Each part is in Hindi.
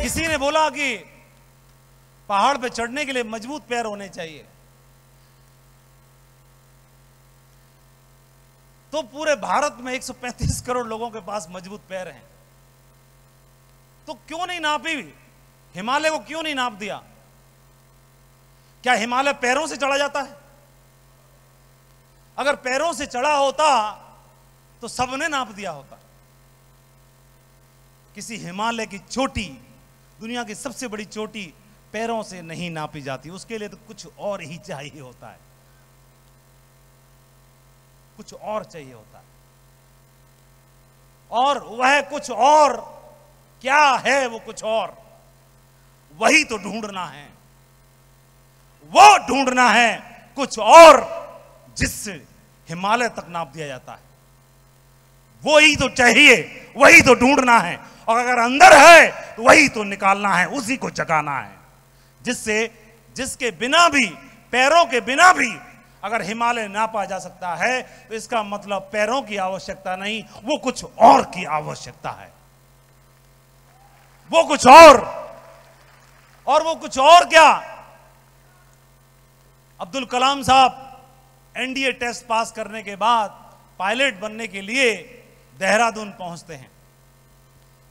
किसी ने बोला कि पहाड़ पे चढ़ने के लिए मजबूत पैर होने चाहिए, तो पूरे भारत में 135 करोड़ लोगों के पास मजबूत पैर हैं, तो क्यों नहीं नापी? हिमालय को क्यों नहीं नाप दिया? क्या हिमालय पैरों से चढ़ा जाता है? अगर पैरों से चढ़ा होता तो सबने नाप दिया होता। किसी हिमालय की चोटी, दुनिया की सबसे बड़ी चोटी, पैरों से नहीं नापी जाती। उसके लिए तो कुछ और ही चाहिए होता है, कुछ और चाहिए होता है। और वह कुछ और क्या है? वो कुछ और वही तो ढूंढना है, वो ढूंढना है कुछ और जिससे हिमालय तक नाप दिया जाता है। वही तो चाहिए, वही तो ढूंढना है। और अगर अंदर है तो वही तो निकालना है, उसी को जगाना है, जिसके बिना भी, पैरों के बिना भी अगर हिमालय नापा जा सकता है तो इसका मतलब पैरों की आवश्यकता नहीं, वो कुछ और की आवश्यकता है। वो कुछ और वो कुछ और क्या? अब्दुल कलाम साहब एनडीए टेस्ट पास करने के बाद पायलट बनने के लिए देहरादून पहुंचते हैं,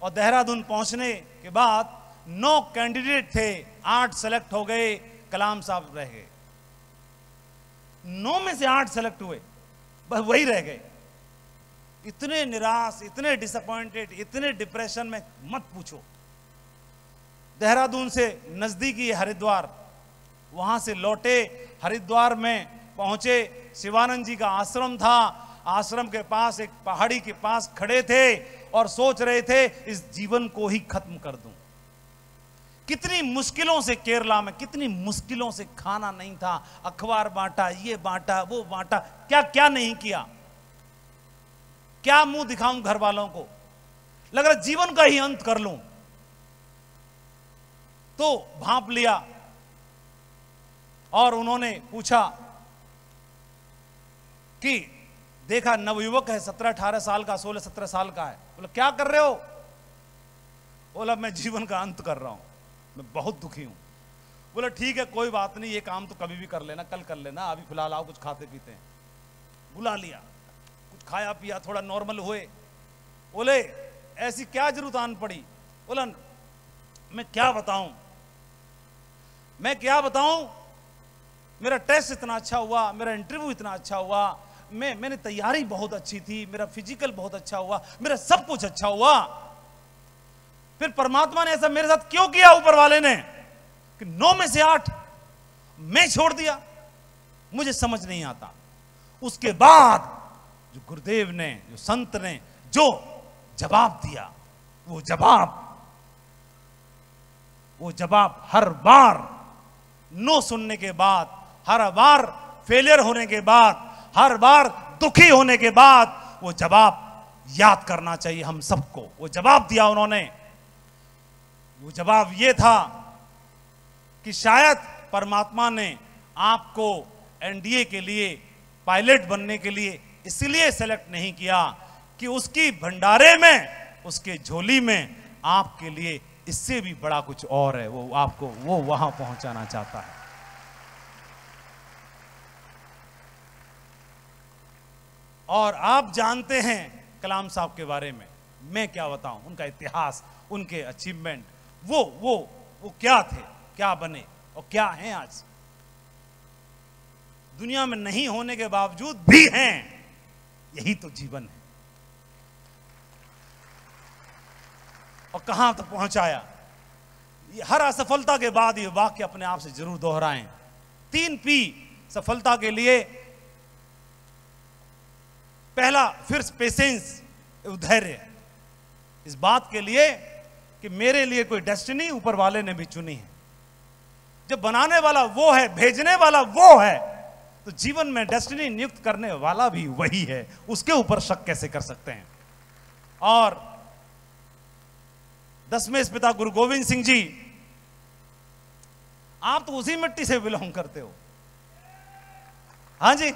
और देहरादून पहुंचने के बाद 9 कैंडिडेट थे, 8 सेलेक्ट हो गए, कलाम साहब रह गए। 9 में से 8 सेलेक्ट हुए, बस वही रह गए। इतने निराश, इतने डिसअपॉइंटेड, इतने डिप्रेशन में मत पूछो। देहरादून से नजदीकी हरिद्वार, वहां से लौटे, हरिद्वार में पहुंचे, शिवानंद जी का आश्रम था। आश्रम के पास एक पहाड़ी के पास खड़े थे और सोच रहे थे इस जीवन को ही खत्म कर दूं। कितनी मुश्किलों से, केरला में कितनी मुश्किलों से खाना नहीं था, अखबार बांटा, ये बांटा, वो बांटा, क्या क्या नहीं किया। क्या मुंह दिखाऊं घर वालों को? लग रहा जीवन का ही अंत कर लूं। तो भांप लिया और उन्होंने पूछा कि देखा नवयुवक है, 17-18 साल का, 16-17 साल का है। बोला क्या कर रहे हो? बोला मैं जीवन का अंत कर रहा हूं, मैं बहुत दुखी हूं। बोला ठीक है, कोई बात नहीं, ये काम तो कभी भी कर लेना, कल कर लेना, अभी फिलहाल आओ कुछ खाते पीते हैं। बुला लिया, कुछ खाया पिया, थोड़ा नॉर्मल हुए। बोले ऐसी क्या जरूरत आन पड़ी? बोला मैं क्या बताऊं, मैं क्या बताऊं, मेरा टेस्ट इतना अच्छा हुआ, मेरा इंटरव्यू इतना अच्छा हुआ, मैंने तैयारी बहुत अच्छी थी, मेरा फिजिकल बहुत अच्छा हुआ, मेरा सब कुछ अच्छा हुआ। फिर परमात्मा ने ऐसा मेरे साथ क्यों किया, ऊपर वाले ने, कि 9 में से 8 मैं छोड़ दिया? मुझे समझ नहीं आता। उसके बाद जो गुरुदेव ने, जो संत ने जो जवाब दिया, वो जवाब हर बार नो सुनने के बाद, हर बार फेलियर होने के बाद, हर बार दुखी होने के बाद, वो जवाब याद करना चाहिए हम सबको। वो जवाब दिया उन्होंने। वो जवाब ये था कि शायद परमात्मा ने आपको एनडीए के लिए, पायलट बनने के लिए इसलिए सेलेक्ट नहीं किया कि उसकी भंडारे में, उसके झोली में आपके लिए इससे भी बड़ा कुछ और है। वो आपको वो वहां पहुंचाना चाहता है। और आप जानते हैं कलाम साहब के बारे में, मैं क्या बताऊं, उनका इतिहास, उनके अचीवमेंट, वो क्या थे, क्या बने और क्या हैं आज। दुनिया में नहीं होने के बावजूद भी हैं। यही तो जीवन है। और कहां तक पहुंचाया। हर असफलता के बाद ये वाक्य अपने आप से जरूर दोहराएं। 3 P सफलता के लिए। पहला, फिर पेशेंस, धैर्य, इस बात के लिए कि मेरे लिए कोई डेस्टिनी ऊपर वाले ने भी चुनी है। जब बनाने वाला वो है, भेजने वाला वो है, तो जीवन में डेस्टिनी नियुक्त करने वाला भी वही है। उसके ऊपर शक कैसे कर सकते हैं। और 10वें पिता गुरु गोविंद सिंह जी, आप तो उसी मिट्टी से बिलोंग करते हो। हां जी,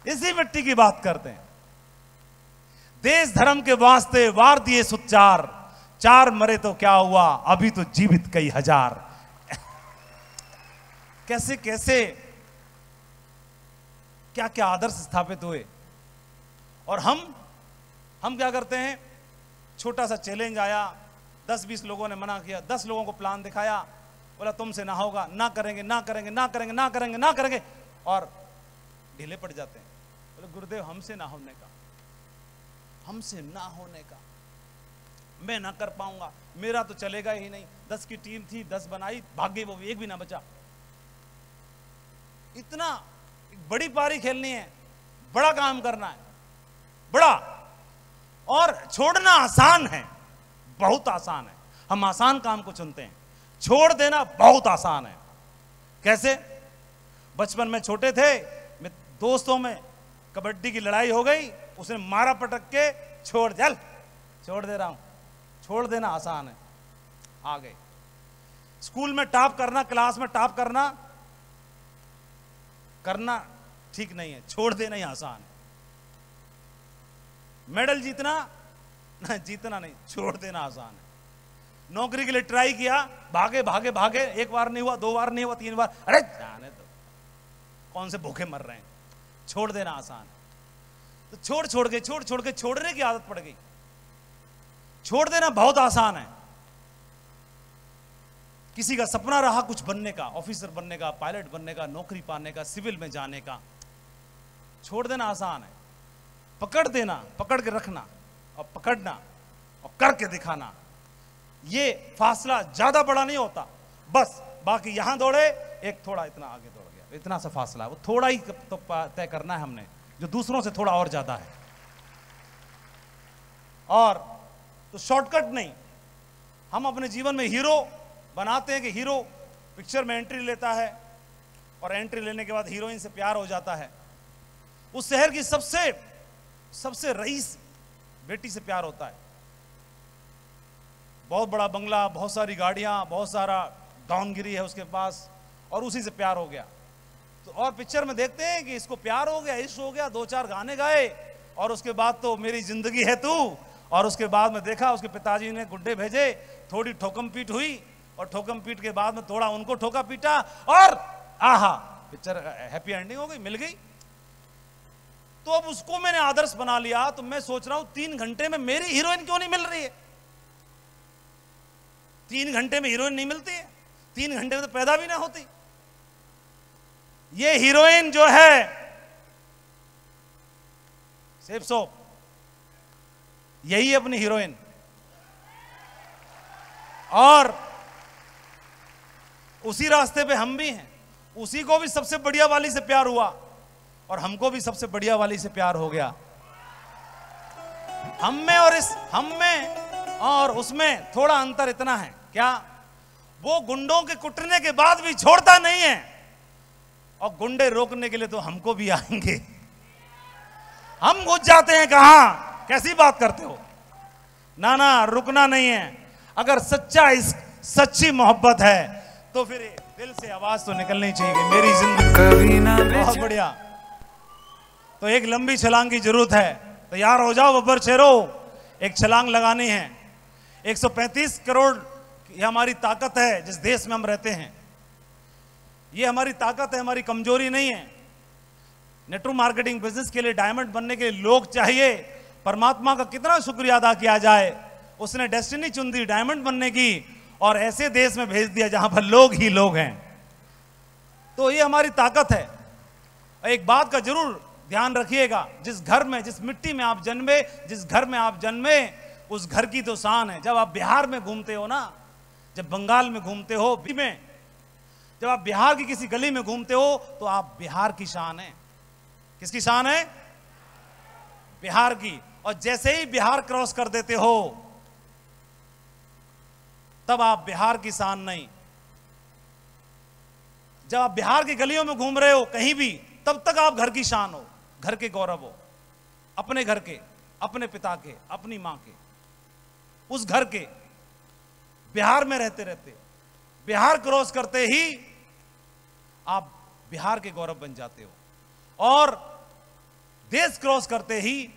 इसी मिट्टी की बात करते हैं। देश धर्म के वास्ते वार दिए सुचार, 4 मरे तो क्या हुआ, अभी तो जीवित कई हजार। कैसे कैसे क्या क्या आदर्श स्थापित हुए। और हम क्या करते हैं, छोटा सा चैलेंज आया, 10-20 लोगों ने मना किया, 10 लोगों को प्लान दिखाया, बोला तुमसे ना होगा, ना करेंगे ना करेंगे ना करेंगे ना करेंगे ना करेंगे, और ढीले पड़ जाते हैं। बोले गुरुदेव हमसे ना होने का, हमसे ना होने का, मैं ना कर पाऊंगा, मेरा तो चलेगा ही नहीं। 10 की टीम थी, 10 बनाई, भागे वो एक भी ना बचा। इतना बड़ी पारी खेलनी है, बड़ा काम करना है, बड़ा, और छोड़ना आसान है, बहुत आसान है। हम आसान काम को चुनते हैं, छोड़ देना बहुत आसान है। कैसे? बचपन में छोटे थे, मैं दोस्तों में कबड्डी की लड़ाई हो गई, उसने मारा पटक के, छोड़ दे रहा हूं। छोड़ देना आसान है, आ गए। स्कूल में टॉप करना, क्लास में टॉप करना ठीक नहीं है, छोड़ देना ही आसान है। मेडल जीतना नहीं, छोड़ देना आसान है। नौकरी के लिए ट्राई किया, भागे भागे भागे, 1 बार नहीं हुआ, 2 बार नहीं हुआ, 3 बार, अरे जाने दो, कौन से भूखे मर रहे हैं। छोड़ देना आसान है। तो छोड़ के छोड़ने की आदत पड़ गई। छोड़ देना बहुत आसान है। किसी का सपना रहा कुछ बनने का, ऑफिसर बनने का, पायलट बनने का, नौकरी पाने का, सिविल में जाने का, छोड़ देना आसान है। पकड़ देना, पकड़ के रखना और पकड़ना और करके दिखाना, ये फासला ज्यादा बड़ा नहीं होता, बस बाकी यहां दौड़े, एक थोड़ा इतना आगे दौड़ गया, इतना सा फासला है, वो थोड़ा ही तो तय करना है हमने, जो दूसरों से थोड़ा और ज्यादा है। और तो शॉर्टकट नहीं, हम अपने जीवन में हीरो बनाते हैं कि हीरो पिक्चर में एंट्री लेता है और एंट्री लेने के बाद हीरोइन से प्यार हो जाता है। उस शहर की सबसे रईस बेटी से प्यार होता है, बहुत बड़ा बंगला, बहुत सारी गाड़ियां, बहुत सारा दावनगिरी है उसके पास, और उसी से प्यार हो गया। तो और पिक्चर में देखते हैं कि इसको प्यार हो गया, इश्क हो गया, 2-4 गाने गाए, और उसके बाद तो मेरी जिंदगी है तू। और उसके बाद में देखा उसके पिताजी ने गुड्डे भेजे, थोड़ी ठोकम पीट हुई, और ठोकम पीट के बाद में थोड़ा उनको ठोका पीटा, और आहा, पिक्चर हैप्पी एंडिंग हो गई, मिल गई। तो अब उसको मैंने आदर्श बना लिया। तो मैं सोच रहा हूं 3 घंटे में मेरी हीरोइन क्यों नहीं मिल रही है? 3 घंटे में हीरोइन नहीं मिलती है, 3 घंटे में तो पैदा भी ना होती। ये हीरोइन जो है सेफ सोप, यही अपनी हीरोइन। और उसी रास्ते पे हम भी हैं। उसी को भी सबसे बढ़िया वाली से प्यार हुआ, और हमको भी सबसे बढ़िया वाली से प्यार हो गया। हम में और उसमें थोड़ा अंतर इतना है, क्या? वो गुंडों के कुटने के बाद भी छोड़ता नहीं है, और गुंडे रोकने के लिए तो हमको भी आएंगे। हम घुस जाते हैं कहां, कैसी बात करते हो? ना, रुकना नहीं है। अगर सच्चा इश्क, सच्ची मोहब्बत है, तो फिर दिल से आवाज तो निकलनी चाहिए, मेरी जिंदगी। बहुत बढ़िया। तो एक लंबी छलांग की जरूरत है। तैयार हो जाओ बब्बर शेरो, एक छलांग लगानी है। 135 करोड़ ये हमारी ताकत है जिस देश में हम रहते हैं। ये हमारी ताकत है, हमारी कमजोरी नहीं है। नेटवर्क मार्केटिंग बिजनेस के लिए, डायमंड बनने के लिए लोग चाहिए। परमात्मा का कितना शुक्रिया अदा किया जाए, उसने डेस्टिनी चुन दी डायमंड बनने की, और ऐसे देश में भेज दिया जहां पर लोग ही लोग हैं। तो ये हमारी ताकत है। एक बात का जरूर ध्यान रखिएगा, जिस घर में, जिस मिट्टी में आप जन्मे, जिस घर में आप जन्मे, उस घर की तो शान है। जब आप बिहार में घूमते हो ना, जब बंगाल में घूमते हो, जब आप बिहार की किसी गली में घूमते हो, तो आप बिहार की शान है। किसकी शान है? बिहार की। और जैसे ही बिहार क्रॉस कर देते हो, तब आप बिहार की शान नहीं। जब आप बिहार की गलियों में घूम रहे हो कहीं भी, तब तक आप घर की शान हो, घर के गौरव हो, अपने घर के, अपने पिता के, अपनी मां के, उस घर के। बिहार में रहते रहते, बिहार क्रॉस करते ही आप बिहार के गौरव बन जाते हो, और देश क्रॉस करते ही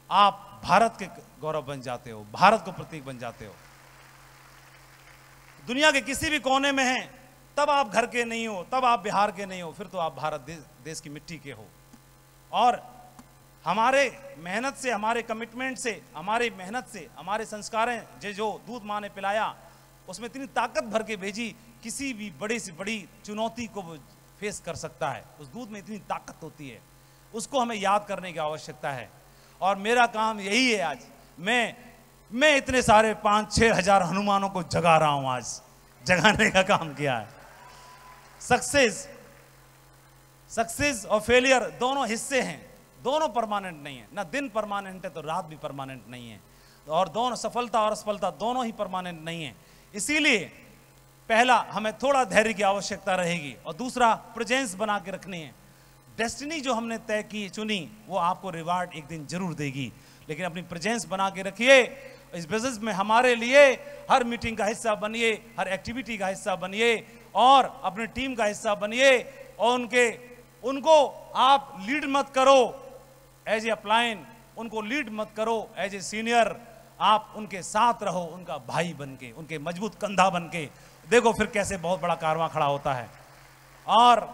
आप भारत के गौरव बन जाते हो, भारत को प्रतीक बन जाते हो। दुनिया के किसी भी कोने में हैं, तब आप घर के नहीं हो, तब आप बिहार के नहीं हो, फिर तो आप भारत देश की मिट्टी के हो। और हमारे मेहनत से, हमारे कमिटमेंट से, हमारे मेहनत से, हमारे संस्कारें जो दूध माँ ने पिलाया, उसमें इतनी ताकत भर के भेजी, किसी भी बड़ी से बड़ी चुनौती को फेस कर सकता है। उस दूध में इतनी ताकत होती है, उसको हमें याद करने की आवश्यकता है। और मेरा काम यही है, आज मैं इतने सारे 5-6 हजार हनुमानों को जगा रहा हूं, आज जगाने का काम किया है। सक्सेस और फेलियर दोनों हिस्से हैं, दोनों परमानेंट नहीं है। ना दिन परमानेंट है तो रात भी परमानेंट नहीं है, और दोनों सफलता और असफलता दोनों ही परमानेंट नहीं है। इसीलिए पहला, हमें थोड़ा धैर्य की आवश्यकता रहेगी, और दूसरा, प्रेजेंस बना के रखनी है। डेस्टिनी जो हमने तय की, चुनी, वो आपको रिवार्ड एक दिन जरूर देगी, लेकिन अपनी प्रेजेंस बना के रखिए। इस बिजनेस में हमारे लिए हर मीटिंग का हिस्सा बनिए, हर एक्टिविटी का हिस्सा बनिए, और अपनी टीम का हिस्सा बनिए। और उनको आप लीड मत करो एज ए अपलाइन, उनको लीड मत करो एज ए सीनियर, आप उनके साथ रहो, उनका भाई बनके, उनके मजबूत कंधा बनके। देखो फिर कैसे बहुत बड़ा कारवां खड़ा होता है। और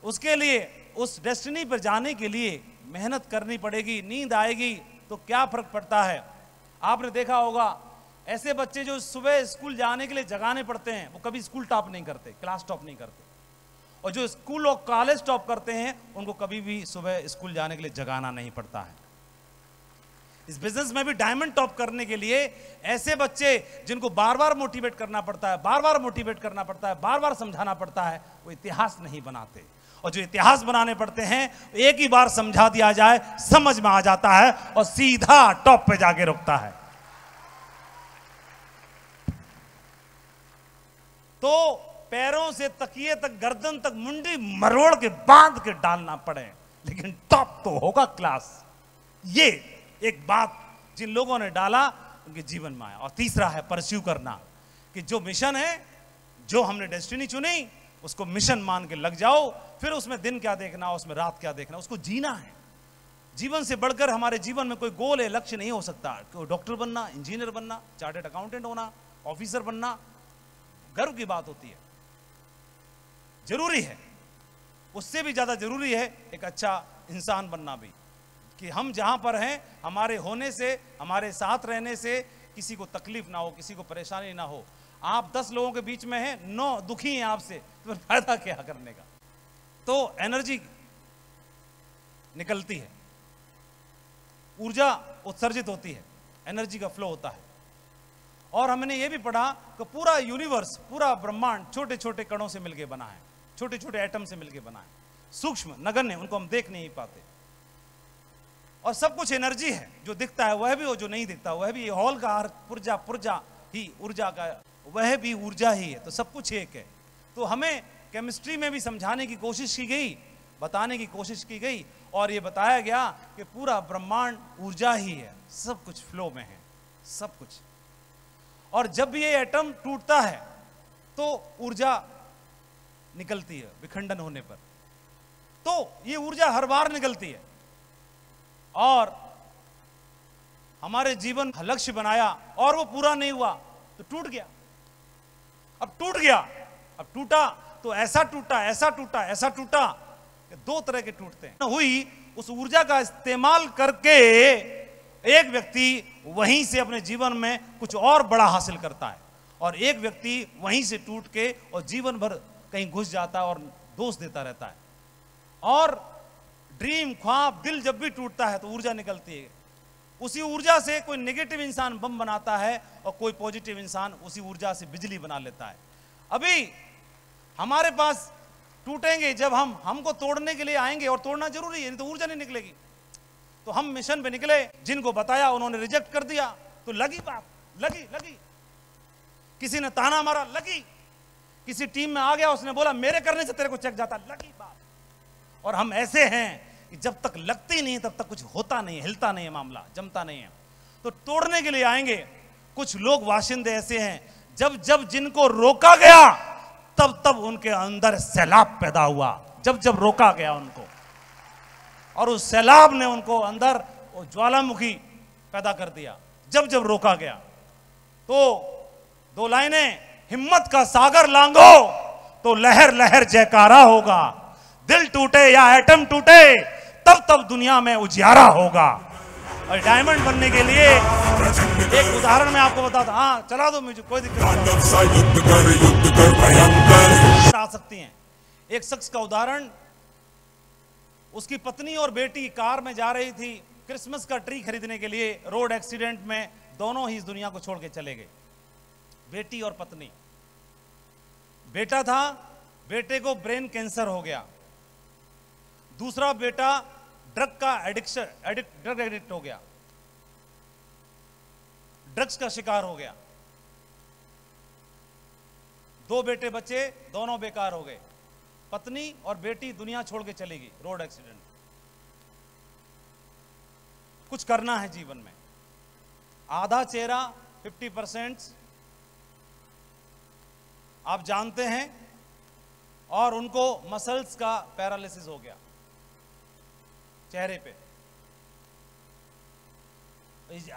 उसके लिए, उस डेस्टिनी पर जाने के लिए मेहनत करनी पड़ेगी। नींद आएगी तो क्या फर्क पड़ता है। आपने देखा होगा, ऐसे बच्चे जो सुबह स्कूल जाने के लिए जगाने पड़ते हैं, वो कभी स्कूल टॉप नहीं करते, क्लास टॉप नहीं करते। और जो स्कूल और कॉलेज टॉप करते हैं, उनको कभी भी सुबह स्कूल जाने के लिए जगाना नहीं पड़ता है। इस बिजनेस में भी डायमंड टॉप करने के लिए ऐसे बच्चे जिनको बार बार मोटिवेट करना पड़ता है, बार बार मोटिवेट करना पड़ता है, बार बार समझाना पड़ता है, वो इतिहास नहीं बनाते। और जो इतिहास बनाने पड़ते हैं, एक ही बार समझा दिया जाए, समझ में आ जाता है और सीधा टॉप पे जाके रुकता है। तो पैरों से तकिए तक, गर्दन तक मुंडी मरोड़ के बांध के डालना पड़े, लेकिन टॉप तो होगा क्लास। ये एक बात जिन लोगों ने डाला, उनके जीवन में आया। और तीसरा है परस्यू करना, कि जो मिशन है, जो हमने डेस्टिनी चुनी, उसको मिशन मान के लग जाओ। फिर उसमें दिन क्या देखना, उसमें रात क्या देखना, उसको जीना है। जीवन से बढ़कर हमारे जीवन में कोई गोल है, लक्ष्य नहीं हो सकता। कोई डॉक्टर बनना, इंजीनियर बनना, चार्टर्ड अकाउंटेंट होना, ऑफिसर बनना गर्व की बात होती है, जरूरी है। उससे भी ज्यादा जरूरी है एक अच्छा इंसान बनना भी, कि हम जहां पर हैं, हमारे होने से, हमारे साथ रहने से किसी को तकलीफ ना हो, किसी को परेशानी ना हो। आप 10 लोगों के बीच में हैं, 9 दुखी हैं आपसे, तो फिर फायदा क्या करने का। तो एनर्जी निकलती है, ऊर्जा उत्सर्जित होती है, एनर्जी का फ्लो होता है। और हमने ये भी पढ़ा कि पूरा यूनिवर्स, पूरा ब्रह्मांड छोटे छोटे कणों से मिलकर बना है, छोटे छोटे एटम से मिलकर बना है, सूक्ष्म, नगण्य, उनको हम देख नहीं पाते। और सब कुछ एनर्जी है, जो दिखता है वह भी, और जो नहीं दिखता वह भी। हॉल का पुर्जा ही ऊर्जा का, वह भी ऊर्जा ही है। तो सब कुछ एक है। तो हमें केमिस्ट्री में भी समझाने की कोशिश की गई, बताने की कोशिश की गई, और ये बताया गया कि पूरा ब्रह्मांड ऊर्जा ही है, सब कुछ फ्लो में है, सब कुछ। और जब भी ये एटम टूटता है तो ऊर्जा निकलती है, विखंडन होने पर। तो ये ऊर्जा हर बार निकलती है। और हमारे जीवन का लक्ष्य बनाया और वो पूरा नहीं हुआ तो टूट गया। अब टूट गया, अब टूटा तो ऐसा टूटा, ऐसा टूटा, ऐसा टूटा कि 2 तरह के टूटते हैं। हुई उस ऊर्जा का इस्तेमाल करके एक व्यक्ति वहीं से अपने जीवन में कुछ और बड़ा हासिल करता है, और एक व्यक्ति वहीं से टूट के और जीवन भर कहीं घुस जाता है और दोष देता रहता है। और ड्रीम, ख्वाब, दिल जब भी टूटता है तो ऊर्जा निकलती है। उसी ऊर्जा से कोई नेगेटिव इंसान बम बनाता है और कोई पॉजिटिव इंसान उसी ऊर्जा से बिजली बना लेता है। अभी हमारे पास टूटेंगे जब हमको तोड़ने के लिए आएंगे, और तोड़ना जरूरी है, नहीं तो ऊर्जा नहीं निकलेगी। तो हम मिशन पे निकले, जिनको बताया उन्होंने रिजेक्ट कर दिया, तो लगी बात, लगी। किसी ने ताना मारा, लगी। किसी टीम में आ गया, उसने बोला मेरे करने से तेरे को चेक जाता, लगी बात। और हम ऐसे हैं कि जब तक लगती नहीं तब तक कुछ होता नहीं, हिलता नहीं है मामला, जमता नहीं है। तो तोड़ने के लिए आएंगे। कुछ लोग वाशिंदे ऐसे हैं, जब जिनको रोका गया तब उनके अंदर सैलाब पैदा हुआ, जब रोका गया उनको, और उस सैलाब ने उनको अंदर वो ज्वालामुखी पैदा कर दिया, जब रोका गया। तो 2 लाइनें हिम्मत का सागर लांघो तो लहर लहर जयकारा होगा। दिल टूटे या एटम टूटे तब तब दुनिया में उजियारा होगा। और डायमंड बनने के लिए एक उदाहरण मैं आपको बताता। हाँ चला दो म्यूजिक, कोई दिक्कत नहीं आ सकती हैं। एक शख्स का उदाहरण, उसकी पत्नी और बेटी कार में जा रही थी क्रिसमस का ट्री खरीदने के लिए। रोड एक्सीडेंट में दोनों ही इस दुनिया को छोड़ के चले गए, बेटी और पत्नी। बेटा था, बेटे को ब्रेन कैंसर हो गया। दूसरा बेटा ड्रग एडिक्ट हो गया, ड्रग्स का शिकार हो गया। 2 बेटे बचे, दोनों बेकार हो गए। पत्नी और बेटी दुनिया छोड़ के चली गई रोड एक्सीडेंट। कुछ करना है जीवन में, आधा चेहरा 50% आप जानते हैं, और उनको मसल्स का पैरालिसिस हो गया चेहरे पे।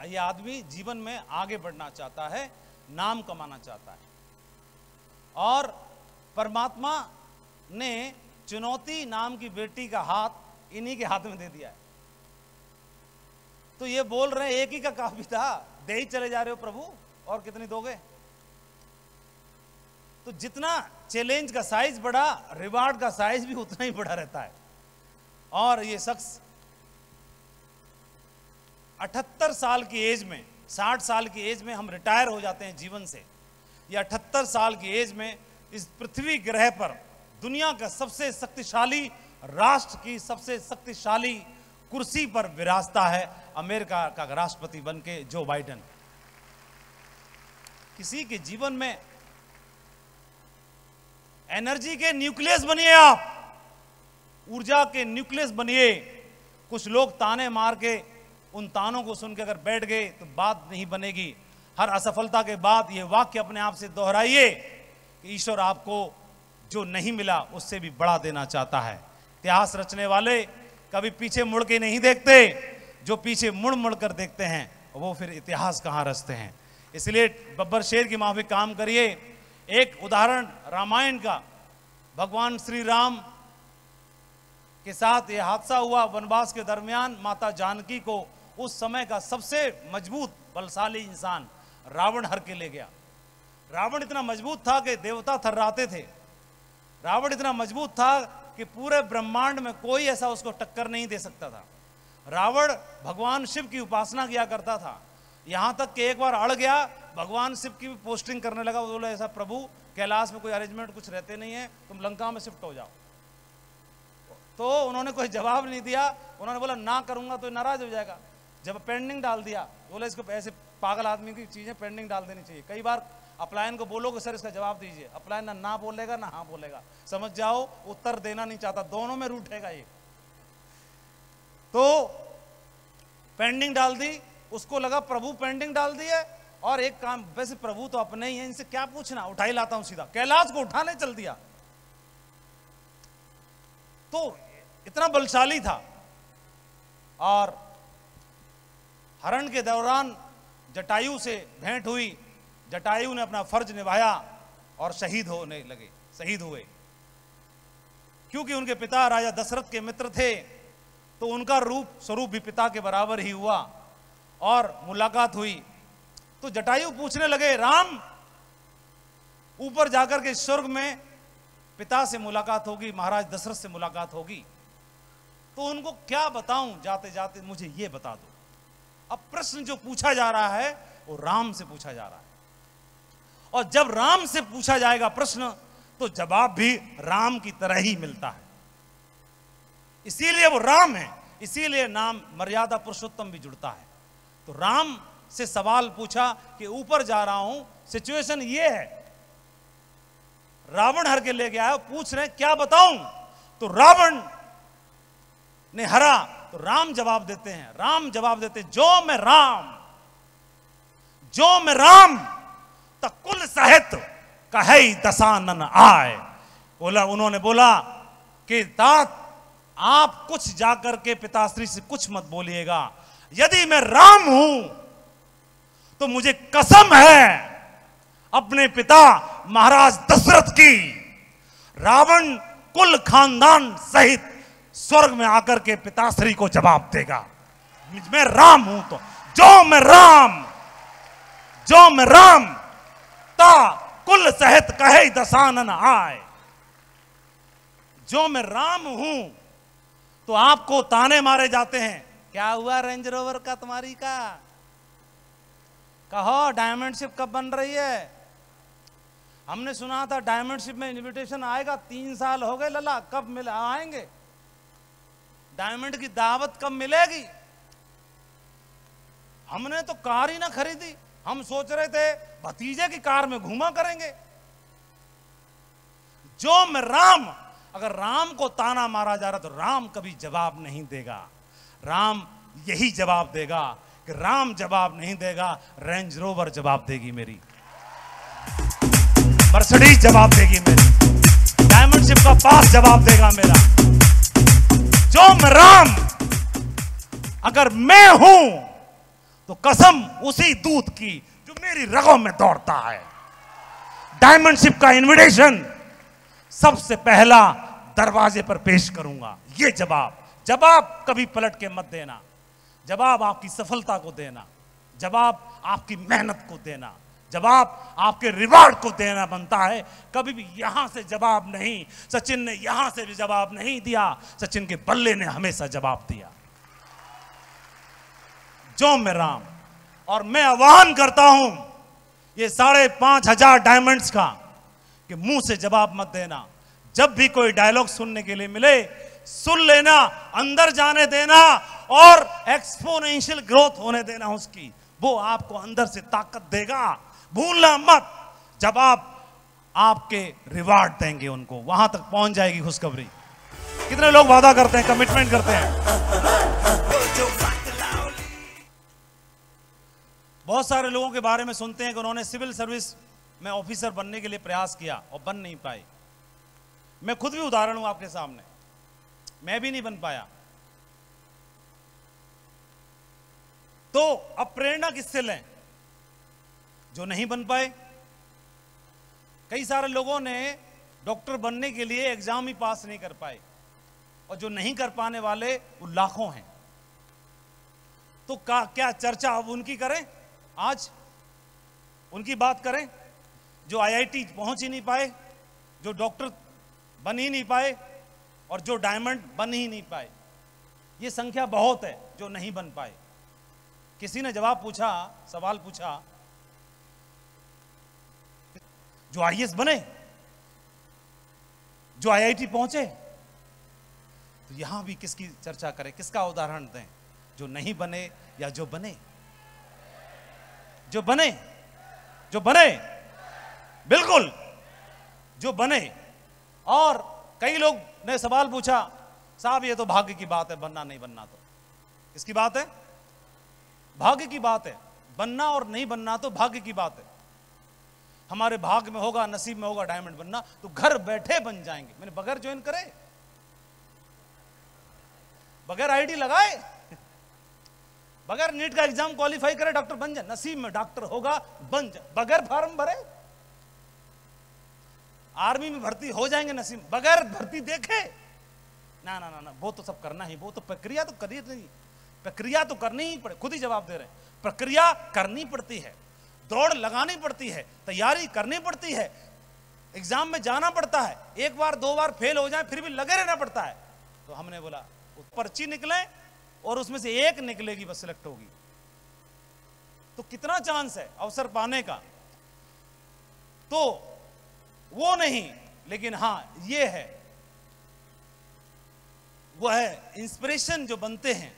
ये आदमी जीवन में आगे बढ़ना चाहता है, नाम कमाना चाहता है, और परमात्मा ने चुनौती नाम की बेटी का हाथ इन्हीं के हाथ में दे दिया है। तो ये बोल रहे हैं एक ही का काफी था, दे ही चले जा रहे हो प्रभु, और कितनी दोगे। तो जितना चैलेंज का साइज बढ़ा, रिवार्ड का साइज भी उतना ही बड़ा रहता है। और ये शख्स 78 साल की एज में, 60 साल की एज में हम रिटायर हो जाते हैं जीवन से। ये 78 साल की एज में इस पृथ्वी ग्रह पर दुनिया का सबसे शक्तिशाली राष्ट्र की सबसे शक्तिशाली कुर्सी पर विराजता है, अमेरिका का राष्ट्रपति बनके जो बाइडेन। किसी के जीवन में एनर्जी के न्यूक्लियस बनिए, आप ऊर्जा के न्यूक्लियस बनिए। कुछ लोग ताने मार के, उन तानों को सुन के अगर बैठ गए तो बात नहीं बनेगी। हर असफलता के बाद ये वाक्य अपने आप से दोहराइए कि ईश्वर आपको जो नहीं मिला उससे भी बड़ा देना चाहता है। इतिहास रचने वाले कभी पीछे मुड़ के नहीं देखते, जो पीछे मुड़ मुड़ कर देखते हैं वो फिर इतिहास कहाँ रचते हैं। इसलिए बब्बर शेर की माफिक काम करिए। एक उदाहरण रामायण का, भगवान श्री राम के साथ ये हादसा हुआ वनवास के दरमियान। माता जानकी को उस समय का सबसे मजबूत बलशाली इंसान रावण हर के ले गया। रावण इतना मजबूत था कि देवता थर्राते थे। रावण इतना मजबूत था कि पूरे ब्रह्मांड में कोई ऐसा उसको टक्कर नहीं दे सकता था। रावण भगवान शिव की उपासना किया करता था, यहां तक कि एक बार अड़ गया, भगवान शिव की भी पोस्टिंग करने लगा। वो बोला ऐसा प्रभु कैलाश में कोई अरेंजमेंट कुछ रहते नहीं है, तुम लंका में शिफ्ट हो जाओ। तो उन्होंने कोई जवाब नहीं दिया। उन्होंने बोला ना करूंगा तो नाराज हो जाएगा। जब पेंडिंग डाल दिया, बोले इसको ऐसे पागल आदमी की चीजें पेंडिंग डाल देनी चाहिए। कई बार अपलायन को बोलोगे सर इसका जवाब दीजिए, अपलायन ना बोलेगा ना हाँ बोलेगा, समझ जाओ उत्तर देना नहीं चाहता, दोनों में रूठेगा ये। तो पेंडिंग डाल दी, उसको लगा प्रभु पेंडिंग डाल दी है, और एक काम, वैसे प्रभु तो अपने ही है, इनसे क्या पूछना, उठा ही लाता हूं सीधा। कैलाश को उठाने चल दिया। तो इतना बलशाली था। और हरण के दौरान जटायु से भेंट हुई, जटायु ने अपना फर्ज निभाया और शहीद होने लगे, शहीद हुए। क्योंकि उनके पिता राजा दशरथ के मित्र थे, तो उनका रूप स्वरूप भी पिता के बराबर ही हुआ और मुलाकात हुई। तो जटायु पूछने लगे, राम ऊपर जाकर के स्वर्ग में पिता से मुलाकात होगी, महाराज दशरथ से मुलाकात होगी, तो उनको क्या बताऊं, जाते जाते मुझे ये बता दो। अब प्रश्न जो पूछा जा रहा है वो राम से पूछा जा रहा है, और जब राम से पूछा जाएगा प्रश्न तो जवाब भी राम की तरह ही मिलता है। इसीलिए वो राम है, इसीलिए नाम मर्यादा पुरुषोत्तम भी जुड़ता है। तो राम से सवाल पूछा कि ऊपर जा रहा हूं, सिचुएशन ये है, रावण हर के ले गया है, पूछ रहे क्या बताऊं। तो रावण ने हरा, तो राम जवाब देते हैं, राम जवाब देते हैं, जो मैं राम तक कुल साहित्य कहे दसानन आए। बोला, उन्होंने बोला कि तात आप कुछ जाकर के पिताश्री से कुछ मत बोलिएगा, यदि मैं राम हूं तो मुझे कसम है अपने पिता महाराज दशरथ की रावण कुल खानदान सहित स्वर्ग में आकर के पिताश्री को जवाब देगा। मैं राम हूं तो जो मैं राम ता कुल सहित कहे दशानन आए। जो मैं राम हूं तो आपको ताने मारे जाते हैं, क्या हुआ रेंज रोवर का तुम्हारी का, कहो डायमंड शिप कब बन रही है। हमने सुना था डायमंड शिप में इनविटेशन आएगा, 3 साल हो गए लला, कब मिल आएंगे, डायमंड की दावत कब मिलेगी। हमने तो कार ही ना खरीदी, हम सोच रहे थे भतीजे की कार में घूमा करेंगे। जो मैं राम, अगर राम को ताना मारा जा रहा तो राम कभी जवाब नहीं देगा। राम यही जवाब देगा कि राम जवाब नहीं देगा, रेंज रोवर जवाब देगी मेरी, मर्सिडीज जवाब देगी मेरी, डायमंड शिप का पास जवाब देगा मेरा। जो मैं राम अगर मैं हूं तो कसम उसी दूत की जो मेरी रगों में दौड़ता है। डायमंड शिप का इनविटेशन सबसे पहला दरवाजे पर पेश करूंगा। ये जवाब कभी पलट के मत देना, जवाब आपकी सफलता को देना, जवाब आपकी मेहनत को देना, जवाब आपके रिवार्ड को देना बनता है। कभी भी यहां से जवाब नहीं, सचिन ने यहां से भी जवाब नहीं दिया, सचिन के बल्ले ने हमेशा जवाब दिया। जो मैं राम, और मैं आह्वान करता हूं ये 5,500 डायमंड्स का कि मुंह से जवाब मत देना। जब भी कोई डायलॉग सुनने के लिए मिले सुन लेना, अंदर जाने देना और एक्सपोनेंशियल ग्रोथ होने देना उसकी, वो आपको अंदर से ताकत देगा। भूलना मत, जवाब आपके रिवार्ड देंगे उनको, वहां तक पहुंच जाएगी खुशखबरी। कितने लोग वादा करते हैं, कमिटमेंट करते हैं। बहुत सारे लोगों के बारे में सुनते हैं कि उन्होंने सिविल सर्विस में ऑफिसर बनने के लिए प्रयास किया और बन नहीं पाए। मैं खुद भी उदाहरण हूं आपके सामने, मैं भी नहीं बन पाया। तो अब प्रेरणा किससे लें? जो नहीं बन पाए। कई सारे लोगों ने डॉक्टर बनने के लिए एग्जाम ही पास नहीं कर पाए, और जो नहीं कर पाने वाले वो लाखों हैं। तो क्या चर्चा अब उनकी करें? आज उनकी बात करें जो आईआईटी पहुंच ही नहीं पाए, जो डॉक्टर बन ही नहीं पाए, और जो डायमंड बन ही नहीं पाए। ये संख्या बहुत है जो नहीं बन पाए। किसी ने सवाल पूछा जो आईएएस बने, जो आईआईटी पहुंचे, तो यहां भी किसकी चर्चा करें, किसका उदाहरण दें? जो नहीं बने या जो बने? जो बने बिल्कुल, जो बने। और कई लोग ने सवाल पूछा, साहब ये तो भाग्य की बात है, बनना नहीं बनना तो किसकी बात है? भाग्य की बात है। बनना और नहीं बनना तो भाग्य की बात है। हमारे भाग्य में होगा, नसीब में होगा डायमंड बनना, तो घर बैठे बन जाएंगे। मैंने बगैर ज्वाइन करे, बगैर आईडी लगाए, बगैर नीट का एग्जाम क्वालिफाई करे डॉक्टर बन जाए। नसीब में डॉक्टर होगा, बन जाए। बगैर फॉर्म भरे आर्मी में भर्ती हो जाएंगे, नसीब। बगैर भर्ती देखे ना ना ना ना, वो तो सब करना ही, वो तो प्रक्रिया तो करिए नहीं, प्रक्रिया तो करनी ही पड़े। खुद ही जवाब दे रहे हैं, प्रक्रिया करनी पड़ती है, दौड़ लगानी पड़ती है, तैयारी करनी पड़ती है, एग्जाम में जाना पड़ता है। एक बार 2 बार फेल हो जाए फिर भी लगे रहना पड़ता है। तो हमने बोला पर्ची निकले और उसमें से एक निकलेगी, बस सिलेक्ट होगी। तो कितना चांस है अवसर पाने का? तो वो नहीं, लेकिन हां ये है, वो है इंस्पिरेशन जो बनते हैं,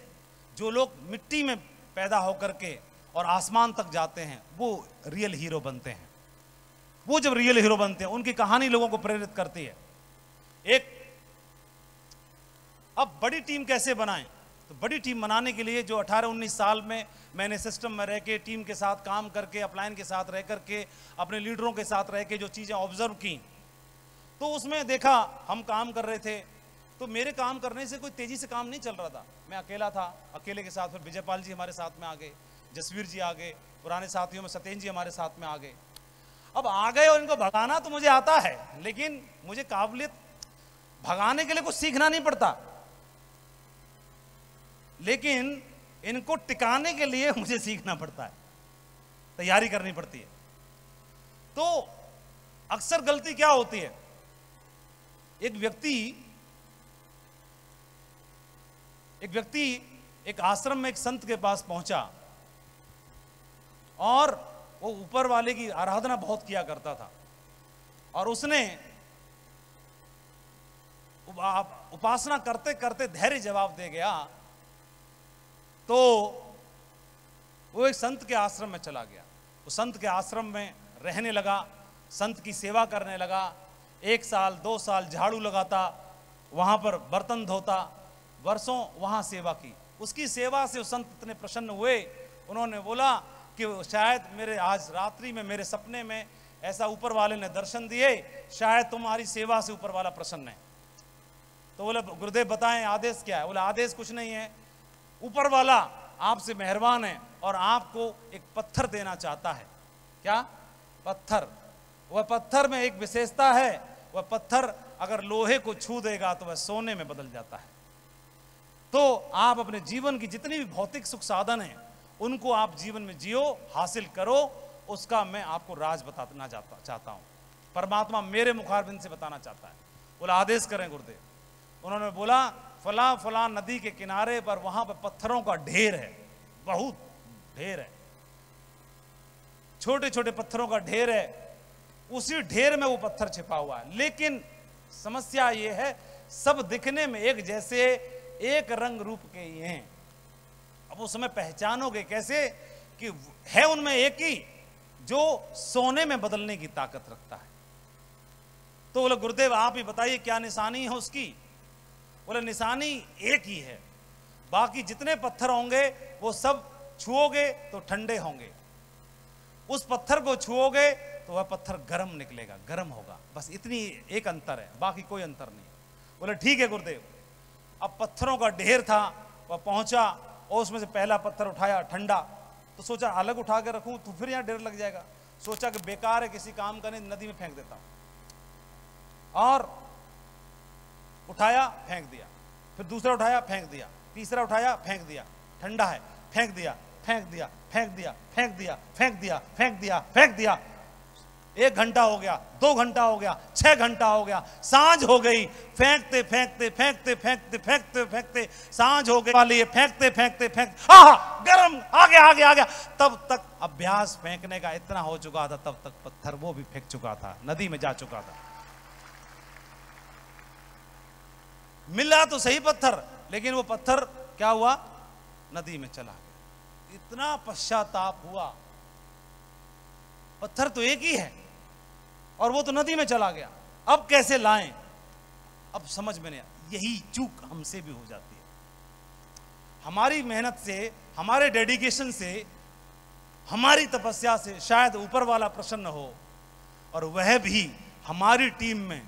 जो लोग मिट्टी में पैदा होकर के और आसमान तक जाते हैं, वो रियल हीरो बनते हैं। वो जब रियल हीरो बनते हैं, उनकी कहानी लोगों को प्रेरित करती है। अब बड़ी टीम कैसे बनाएं? तो बड़ी टीम बनाने के लिए जो 18-19 साल में मैंने सिस्टम में रह के, टीम के साथ काम करके, अपलाइन के साथ रह करके, अपने लीडरों के साथ रह के जो चीज़ें ऑब्जर्व की, तो उसमें देखा हम काम कर रहे थे। तो मेरे काम करने से कोई तेजी से काम नहीं चल रहा था। मैं अकेला था, अकेले के साथ फिर विजयपाल जी हमारे साथ में आ गए, जसवीर जी आ गए, पुराने साथियों में सत्येंद्र जी हमारे साथ में आ गए। अब आ गए और इनको भगाना तो मुझे आता है, लेकिन मुझे काबिलियत भगाने के लिए कुछ सीखना नहीं पड़ता, लेकिन इनको टिकाने के लिए मुझे सीखना पड़ता है, तैयारी करनी पड़ती है। तो अक्सर गलती क्या होती है, एक व्यक्ति एक आश्रम में एक संत के पास पहुंचा और वो ऊपर वाले की आराधना बहुत किया करता था, और उसने उपासना करते करते धैर्य जवाब दे गया। तो वो एक संत के आश्रम में चला गया, वो संत के आश्रम में रहने लगा, संत की सेवा करने लगा। 1 साल 2 साल झाड़ू लगाता, वहां पर बर्तन धोता, वर्षों वहां सेवा की। उसकी सेवा से वो संत इतने प्रसन्न हुए, उन्होंने बोला कि शायद मेरे आज रात्रि में मेरे सपने में ऐसा ऊपर वाले ने दर्शन दिए, शायद तुम्हारी सेवा से ऊपर वाला प्रसन्न है। तो बोले गुरुदेव बताएं आदेश क्या है? बोले आदेश कुछ नहीं है, ऊपर वाला आपसे मेहरबान है और आपको एक पत्थर देना चाहता है। क्या? पत्थर। वह पत्थर में एक विशेषता है, वह पत्थर अगर लोहे को छू देगा तो वह सोने में बदल जाता है। तो आप अपने जीवन की जितनी भी भौतिक सुख साधन है उनको आप जीवन में जियो, हासिल करो, उसका मैं आपको राज बताना चाहता हूं, परमात्मा मेरे मुखारबिंद से बताना चाहता है। बोला आदेश करें गुरुदेव। उन्होंने बोला फला फला नदी के किनारे पर वहां पर पत्थरों का ढेर है, बहुत ढेर है, छोटे छोटे पत्थरों का ढेर है, उसी ढेर में वो पत्थर छिपा हुआ है। लेकिन समस्या ये है सब दिखने में एक जैसे, एक रंग रूप के ही हैं। अब उस समय पहचानोगे कैसे कि है उनमें एक ही जो सोने में बदलने की ताकत रखता है। तो बोले गुरुदेव आप ही बताइए क्या निशानी है उसकी? बोले निशानी एक ही है, बाकी जितने पत्थर होंगे वो सब छुओगे तो ठंडे होंगे, उस पत्थर को छुओगे तो वह पत्थर गर्म निकलेगा, गर्म होगा, बस इतनी एक अंतर है, बाकी कोई अंतर नहीं। बोले ठीक है गुरुदेव। अब पत्थरों का ढेर था, वह पहुंचा और उसमें से पहला पत्थर उठाया, ठंडा, तो सोचा अलग उठा के रखूं तो फिर यहां ढेर लग जाएगा, सोचा कि बेकार है किसी काम का नहीं, नदी में फेंक देता हूं। और उठाया फेंक दिया, फिर दूसरा उठाया फेंक दिया, तीसरा उठाया फेंक दिया, ठंडा है फेंक दिया, फेंक दिया, फेंक दिया, फेंक दिया, फेंक दिया, फेंक दिया, फेंक दिया। 1 घंटा हो गया, 2 घंटा हो गया, 6 घंटा हो गया, सांझ हो गई, फेंकते फेंकते फेंकते फेंकते फेंकते फेंकते सांझ हो गई वाली, फेंकते फेंकते फेंकते गरम आ गया आ गया आ गया। तब तक अभ्यास फेंकने का इतना हो चुका था, तब तक पत्थर वो भी फेंक चुका था, नदी में जा चुका था। मिला तो सही पत्थर, लेकिन वो पत्थर क्या हुआ? नदी में चला गया। इतना पश्चाताप हुआ, पत्थर तो एक ही है और वो तो नदी में चला गया, अब कैसे लाएं? अब समझ में नहीं आया। यही चूक हमसे भी हो जाती है। हमारी मेहनत से, हमारे डेडिकेशन से, हमारी तपस्या से शायद ऊपर वाला प्रसन्न हो, और वह भी हमारी टीम में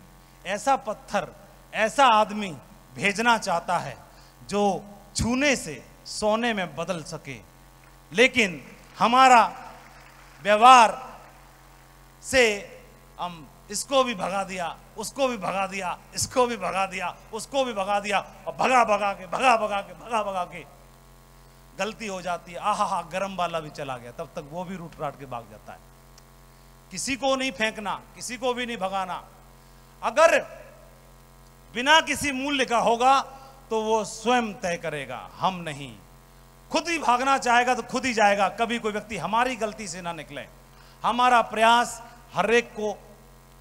ऐसा पत्थर, ऐसा आदमी भेजना चाहता है जो छूने से सोने में बदल सके, लेकिन हमारा व्यवहार से हम इसको भी भगा दिया, उसको भी भगा दिया, इसको भी भगा दिया, उसको भी भगा दिया, और भगा भगा के गलती हो जाती है। आहा गरम वाला भी चला गया, तब तक वो भी रूट राट के भाग जाता है। किसी को नहीं फेंकना, किसी को भी नहीं भगाना। अगर बिना किसी मूल्य का होगा तो वो स्वयं तय करेगा, हम नहीं। खुद ही भागना चाहेगा तो खुद ही जाएगा, कभी कोई व्यक्ति हमारी गलती से ना निकले। हमारा प्रयास हर एक को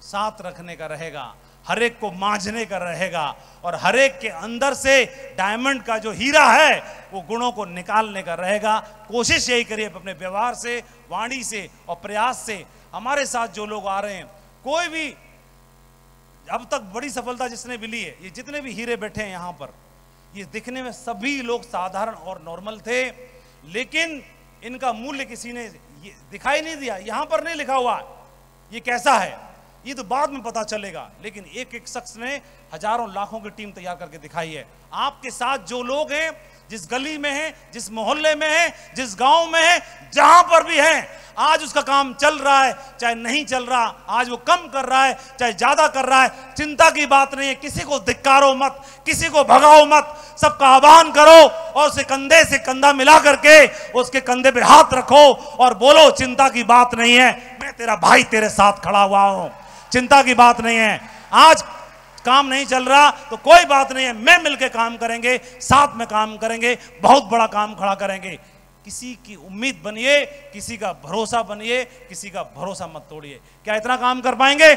साथ रखने का रहेगा, हर एक को मांझने का रहेगा, और हर एक के अंदर से डायमंड का जो हीरा है वो गुणों को निकालने का रहेगा। कोशिश यही करिए अपने व्यवहार से, वाणी से और प्रयास से। हमारे साथ जो लोग आ रहे हैं, कोई भी अब तक बड़ी सफलता जिसने भी ली है, ये जितने भी हीरे बैठे हैं यहाँ पर, ये दिखने में सभी लोग साधारण और नॉर्मल थे, लेकिन इनका मूल्य किसी ने दिखाई नहीं दिया। यहां पर नहीं लिखा हुआ ये कैसा है, ये तो बाद में पता चलेगा, लेकिन एक एक शख्स ने हजारों लाखों की टीम तैयार करके दिखाई है। आपके साथ जो लोग हैं जिस गली में है, जिस मोहल्ले में है, जिस गांव में है, जहां पर भी है, आज उसका काम चल रहा है चाहे नहीं चल रहा, आज वो कम कर रहा है चाहे ज्यादा कर रहा है, चिंता की बात नहीं है। किसी को धिक्कारो मत, किसी को भगाओ मत, सबका आह्वान करो और उसे कंधे से कंधा मिला करके उसके कंधे पे हाथ रखो और बोलो चिंता की बात नहीं है, मैं तेरा भाई तेरे साथ खड़ा हुआ हूं, चिंता की बात नहीं है। आज काम नहीं चल रहा तो कोई बात नहीं है, मैं मिलकर काम करेंगे, साथ में काम करेंगे, बहुत बड़ा काम खड़ा करेंगे। किसी की उम्मीद बनिए, किसी का भरोसा बनिए, किसी का भरोसा मत तोड़िए। क्या इतना काम कर पाएंगे?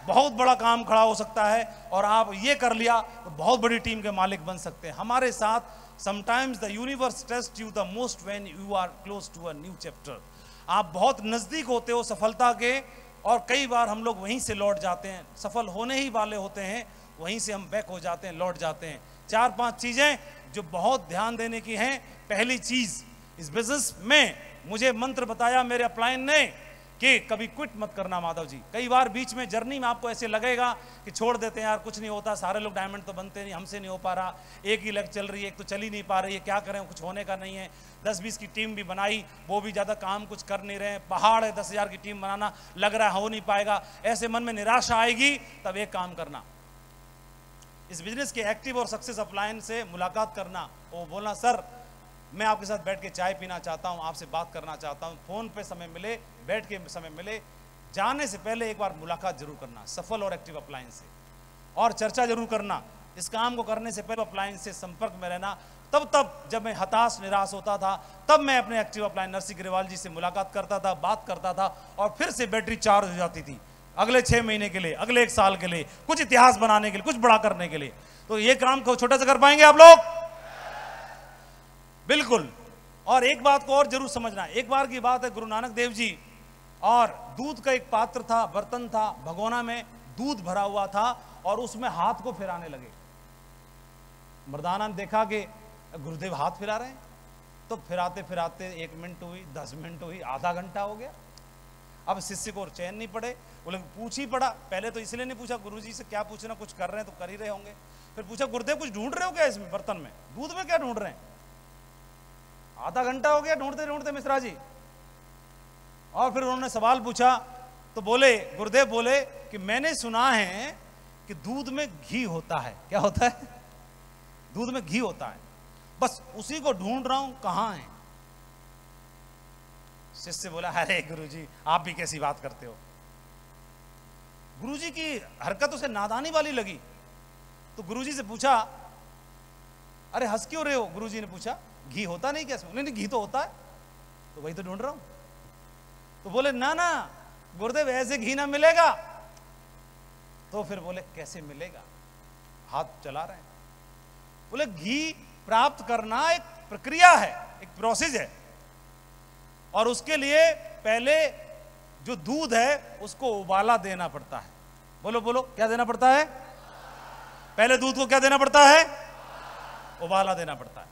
बहुत बड़ा काम खड़ा हो सकता है और आप ये कर लिया तो बहुत बड़ी टीम के मालिक बन सकते हैं। हमारे साथ sometimes the universe test you the most when you are close to a new chapter. आप बहुत नजदीक होते हो सफलता के और कई बार हम लोग वहीं से लौट जाते हैं, सफल होने ही वाले होते हैं, वहीं से हम बैक हो जाते हैं, लौट जाते हैं। 4-5 चीजें जो बहुत ध्यान देने की हैं। पहली चीज, इस बिजनेस में मुझे मंत्र बताया मेरे अपलाइन ने कि कभी क्विट मत करना माधव जी। कई बार बीच में जर्नी में आपको ऐसे लगेगा कि छोड़ देते हैं यार, कुछ नहीं होता, सारे लोग डायमंड तो बनते नहीं, हमसे नहीं हो पा रहा, एक ही लेग चल रही है, एक तो चल ही नहीं पा रही है, क्या करें, कुछ होने का नहीं है। 10-20 की टीम भी बनाई, वो भी ज़्यादा काम कुछ कर नहीं रहे, पहाड़ है 10,000 की टीम बनाना, लग रहा है हो नहीं पाएगा। ऐसे मन में निराशा आएगी, तब एक काम करना, इस बिजनेस के एक्टिव और सक्सेस अपलाइन से मुलाकात करना, वो बोलना सर मैं आपके साथ बैठ के चाय पीना चाहता हूं, आपसे बात करना चाहता हूं, फोन पे समय मिले, बैठ के समय मिले, जाने से पहले एक बार मुलाकात जरूर करना सफल और एक्टिव अपलाइन से, और चर्चा जरूर करना। इस काम को करने से पहले अपलाइन से संपर्क में रहना। तब जब मैं हताश निराश होता था, तब मैं अपने एक्टिव अपलाइन नरसी ग्रेवाल जी से मुलाकात करता था, बात करता था, और फिर से बैटरी चार्ज हो जाती थी अगले 6 महीने के लिए, अगले 1 साल के लिए, कुछ इतिहास बनाने के लिए, कुछ बड़ा करने के लिए। तो ये काम को छोटा सा कर पाएंगे आप लोग? बिल्कुल। और एक बात को और जरूर समझना, एक बार की बात है, गुरु नानक देव जी और दूध का एक पात्र था, बर्तन था, भगोना में दूध भरा हुआ था और उसमें हाथ को फिराने लगे। मर्दाना ने देखा कि गुरुदेव हाथ फिरा रहे हैं, तो फिराते फिराते 1 मिनट हुई, 10 मिनट हुई, आधा घंटा हो गया। अब शिष्य को चैन नहीं पड़े, बोले पूछ ही पड़ा। पहले तो इसलिए नहीं पूछा गुरुजी से, क्या पूछना, कुछ कर रहे हैं तो कर ही रहे होंगे। फिर पूछा गुरुदेव कुछ ढूंढ रहे हो क्या इसमें, बर्तन में, दूध में क्या ढूंढ रहे हैं? आधा घंटा हो गया ढूंढते ढूंढते मिश्रा जी। और फिर उन्होंने सवाल पूछा तो बोले, गुरुदेव बोले कि मैंने सुना है कि दूध में घी होता है। क्या होता है? दूध में घी होता है, बस उसी को ढूंढ रहा हूं, कहां है? शिष्य बोला, अरे गुरुजी आप भी कैसी बात करते हो। गुरुजी की हरकत उसे नादानी वाली लगी, तो गुरुजी से पूछा, अरे हंस क्यों रहे हो? गुरुजी ने पूछा, घी होता नहीं क्या? नहीं घी तो होता है, तो वही तो ढूंढ रहा हूं। तो बोले ना ना गुरुदेव ऐसे घी ना मिलेगा। तो फिर बोले कैसे मिलेगा? हाथ चला रहे हैं। बोले घी प्राप्त करना एक प्रक्रिया है, एक प्रोसेस है, और उसके लिए पहले जो दूध है उसको उबाला देना पड़ता है। बोलो बोलो क्या देना पड़ता है? पहले दूध को क्या देना पड़ता है? उबाला देना पड़ता है।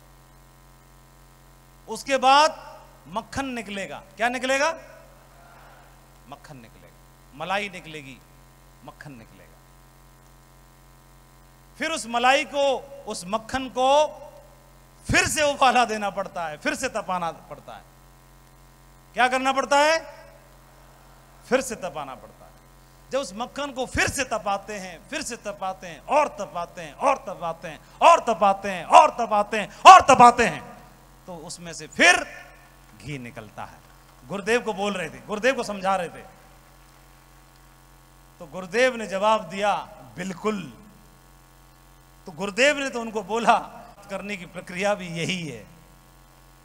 उसके बाद मक्खन निकलेगा। क्या निकलेगा? मक्खन निकलेगा, मलाई निकलेगी, मक्खन निकलेगा। फिर उस मलाई को, उस मक्खन को फिर से उबाला देना पड़ता है, फिर से तपाना पड़ता है। क्या करना पड़ता है? फिर से तपाना पड़ता है। जब उस मक्खन को फिर से तपाते हैं, फिर से तपाते हैं, और तपाते हैं, और तपाते हैं, और तपाते हैं, और तपाते हैं, और तपाते हैं, तो उसमें से फिर घी निकलता है। गुरुदेव को बोल रहे थे, गुरुदेव को समझा रहे थे, तो गुरुदेव ने जवाब दिया बिल्कुल। तो गुरुदेव ने तो उनको बोला, करने की प्रक्रिया भी यही है,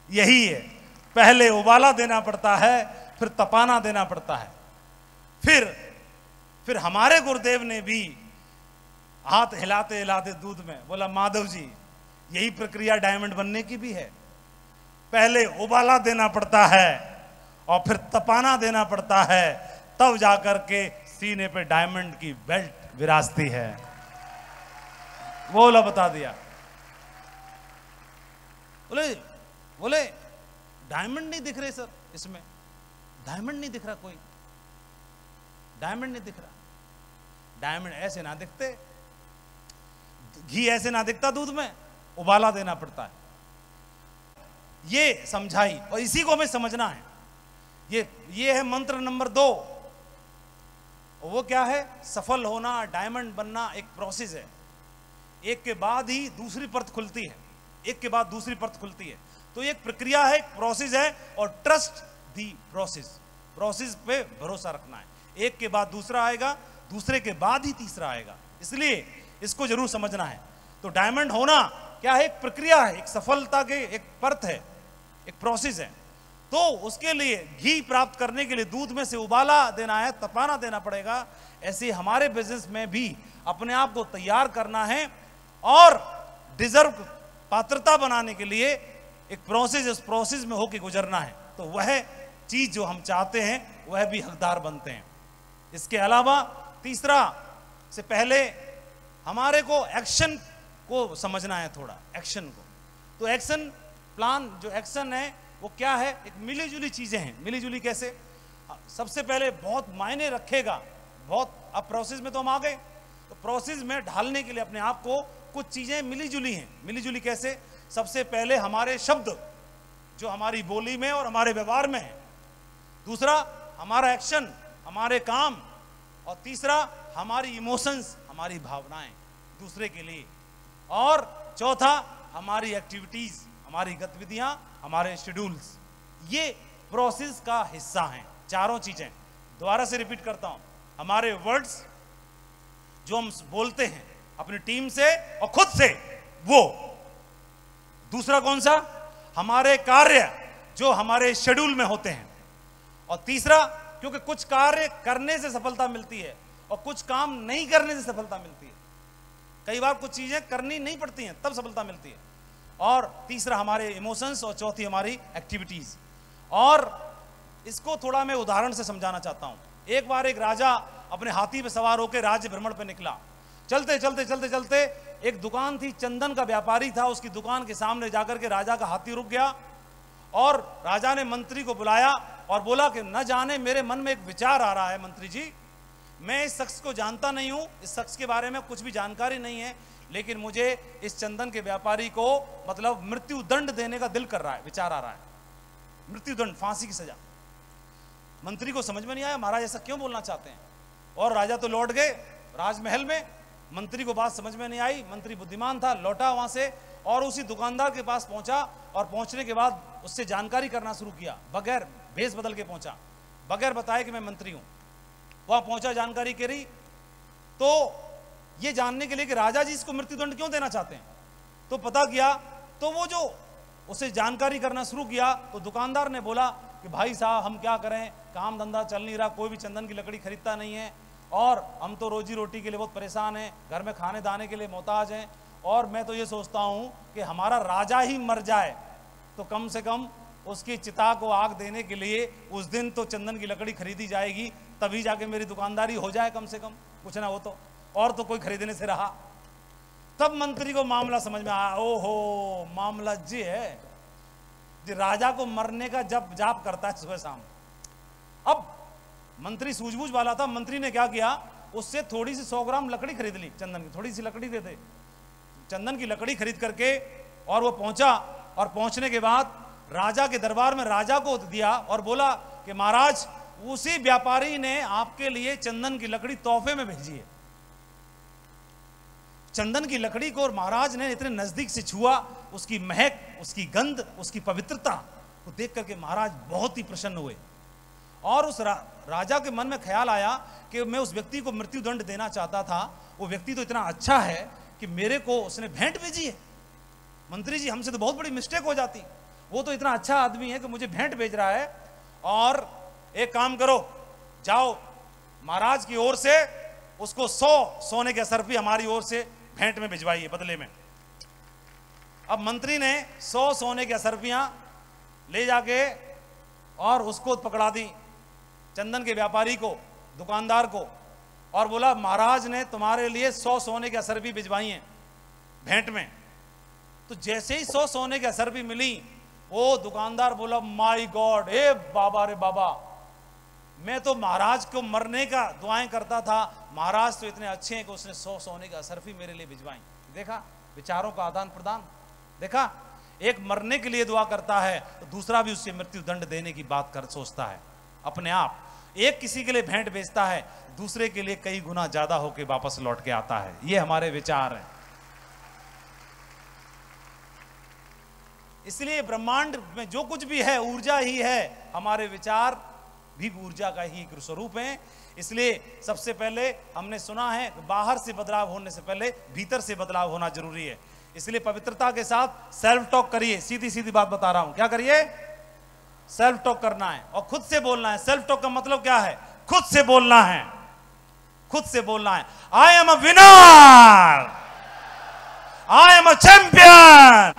यही है। पहले उबाला देना पड़ता है, फिर तपाना देना पड़ता है। फिर हमारे गुरुदेव ने भी हाथ हिलाते हिलाते दूध में बोला, माधव जी यही प्रक्रिया डायमंड बनने की भी है। पहले उबाला देना पड़ता है और फिर तपाना देना पड़ता है, तब जाकर के सीने पे डायमंड की बेल्ट विराजती है। वो बता दिया। बोले डायमंड नहीं दिख रहे सर, इसमें डायमंड नहीं दिख रहा, कोई डायमंड नहीं दिख रहा। डायमंड ऐसे ना दिखते, घी ऐसे ना दिखता दूध में, उबाला देना पड़ता है। ये समझाई और इसी को हमें समझना है। ये है मंत्र नंबर 2। वो क्या है? सफल होना, डायमंड बनना एक प्रोसेस है। एक के बाद ही दूसरी परत खुलती है, एक के बाद दूसरी परत खुलती है। तो एक प्रक्रिया है, एक प्रोसेस है, और ट्रस्ट दी प्रोसेस, प्रोसेस पे भरोसा रखना है। एक के बाद दूसरा आएगा, दूसरे के बाद ही तीसरा आएगा, इसलिए इसको जरूर समझना है। तो डायमंड होना क्या है? एक प्रक्रिया है, एक सफलता के एक परत है, एक प्रोसेस है। तो उसके लिए घी प्राप्त करने के लिए दूध में से उबाला देना है, तपाना देना पड़ेगा। ऐसे हमारे बिजनेस में भी अपने आप को तैयार करना है और डिजर्व, पात्रता बनाने के लिए एक प्रोसेस, उस प्रोसेस में होकर गुजरना है। तो वह चीज जो हम चाहते हैं वह भी हकदार बनते हैं। इसके अलावा तीसरा से पहले हमारे को एक्शन को समझना है, थोड़ा एक्शन को। तो एक्शन प्लान, जो एक्शन है वो क्या है? एक मिलीजुली चीजें हैं। मिलीजुली कैसे? सबसे पहले बहुत मायने रखेगा, बहुत, अब प्रोसेस में तो हम आ गए, तो प्रोसेस में ढालने के लिए अपने आप को कुछ चीजें मिलीजुली हैं। मिलीजुली कैसे? सबसे पहले हमारे शब्द जो हमारी बोली में और हमारे व्यवहार में है, दूसरा हमारा एक्शन, हमारे काम, और तीसरा हमारी इमोशंस, हमारी भावनाएं दूसरे के लिए, और चौथा हमारी एक्टिविटीज, हमारी गतिविधियां, हमारे शेड्यूल्स। ये प्रोसेस का हिस्सा हैं, चारों चीजें। दोबारा से रिपीट करता हूं, हमारे वर्ड्स जो हम बोलते हैं अपनी टीम से और खुद से, वो। दूसरा कौन सा? हमारे कार्य जो हमारे शेड्यूल में होते हैं। और तीसरा, क्योंकि कुछ कार्य करने से सफलता मिलती है और कुछ काम नहीं करने से सफलता मिलती है। कई बार कुछ चीजें करनी नहीं पड़ती हैं, तब सफलता मिलती है। और तीसरा हमारे इमोशंस, और चौथी हमारी एक्टिविटीज। और इसको थोड़ा मैं उदाहरण से समझाना चाहता हूं। एक बार एक राजा अपने हाथी पे सवार होकर राज्य भ्रमण पे निकला। चलते चलते चलते चलते एक दुकान थी, चंदन का व्यापारी था, उसकी दुकान के सामने जाकर के राजा का हाथी रुक गया। और राजा ने मंत्री को बुलाया और बोला कि न जाने मेरे मन में एक विचार आ रहा है मंत्री जी, मैं इस शख्स को जानता नहीं हूं, इस शख्स के बारे में कुछ भी जानकारी नहीं है, लेकिन मुझे इस चंदन के व्यापारी को मतलब मृत्यु दंड देने का दिल कर रहा है, विचार आ रहा है, मृत्यु दंड, फांसी की सजा। मंत्री को समझ में नहीं आया महाराज ऐसा क्यों बोलना चाहते हैं। और राजा तो लौट गए राजमहल में, मंत्री को बात समझ में नहीं आई। मंत्री बुद्धिमान था, लौटा वहां से और उसी दुकानदार के पास पहुंचा, और पहुंचने के बाद उससे जानकारी करना शुरू किया, बगैर भेष बदल के पहुंचा, बगैर बताए कि मैं मंत्री हूं। वहां पहुंचा, जानकारी करी, तो ये जानने के लिए कि राजा जी इसको मृत्युदंड क्यों देना चाहते हैं, तो पता किया। तो वो जो उसे जानकारी करना शुरू किया, तो दुकानदार ने बोला कि भाई साहब हम क्या करें, काम धंधा चल नहीं रहा, कोई भी चंदन की लकड़ी खरीदता नहीं है, और हम तो रोजी रोटी के लिए बहुत परेशान हैं, घर में खाने दाने के लिए मोहताज हैं, और मैं तो ये सोचता हूँ कि हमारा राजा ही मर जाए तो कम से कम उसकी चिता को आग देने के लिए उस दिन तो चंदन की लकड़ी खरीदी जाएगी, तभी जाके मेरी दुकानदारी हो जाए कम से कम, कुछ ना हो तो, और तो कोई खरीदने से रहा। तब मंत्री को मामला समझ में आया, ओहो मामला जी है, जी राजा को मरने का जब जाप करता है सुबह शाम। अब मंत्री सूझबूझ वाला था, मंत्री ने क्या किया, उससे थोड़ी सी 100 ग्राम लकड़ी खरीद ली, चंदन की थोड़ी सी लकड़ी दे दे, चंदन की लकड़ी खरीद करके, और वो पहुंचा, और पहुंचने के बाद राजा के दरबार में राजा को दिया और बोला कि महाराज उसी व्यापारी ने आपके लिए चंदन की लकड़ी तोहफे में भेजी है। चंदन की लकड़ी को महाराज ने इतने नजदीक से छुआ, उसकी महक, उसकी गंध, उसकी पवित्रता को देख करके महाराज बहुत ही प्रसन्न हुए। और उस राजा के मन में ख्याल आया कि मैं उस व्यक्ति को मृत्युदंड देना चाहता था, वो व्यक्ति तो इतना अच्छा है कि मेरे को उसने भेंट भेजी है। मंत्री जी हमसे तो बहुत बड़ी मिस्टेक हो जाती, वो तो इतना अच्छा आदमी है कि मुझे भेंट भेज रहा है। और एक काम करो, जाओ महाराज की ओर से उसको 100 सोने के असरफी हमारी ओर से भेंट में भिजवाइए बदले में। अब मंत्री ने 100 सोने की असरफियां ले जाके और उसको पकड़ा दी, चंदन के व्यापारी को, दुकानदार को, और बोला महाराज ने तुम्हारे लिए 100 सोने की असरफी भिजवाई हैं भेंट में। तो जैसे ही 100 सोने की असरफी मिली, वो दुकानदार बोला माय गॉड, ए बाबा रे बाबा, मैं तो महाराज को मरने का दुआएं करता था, महाराज तो इतने अच्छे हैं कि उसने 100 सोने की असरफी मेरे लिए भिजवाई। देखा विचारों का आदान प्रदान। देखा, एक मरने के लिए दुआ करता है तो दूसरा भी उससे मृत्यु दंड देने की बात कर सोचता है अपने आप। एक किसी के लिए भेंट बेचता है, दूसरे के लिए कई गुना ज्यादा होकर वापस लौट के आता है। ये हमारे विचार हैं। इसलिए ब्रह्मांड में जो कुछ भी है ऊर्जा ही है, हमारे विचार भी ऊर्जा का ही एक स्वरूप है। इसलिए सबसे पहले हमने सुना है बाहर से बदलाव होने से पहले भीतर से बदलाव होना जरूरी है। इसलिए पवित्रता के साथ सेल्फ टॉक करिए। सीधी सीधी बात बता रहा हूं, क्या करिए? सेल्फ टॉक करना है और खुद से बोलना है। सेल्फ टॉक का मतलब क्या है? खुद से बोलना है, खुद से बोलना है। I am a winner, I am a champion,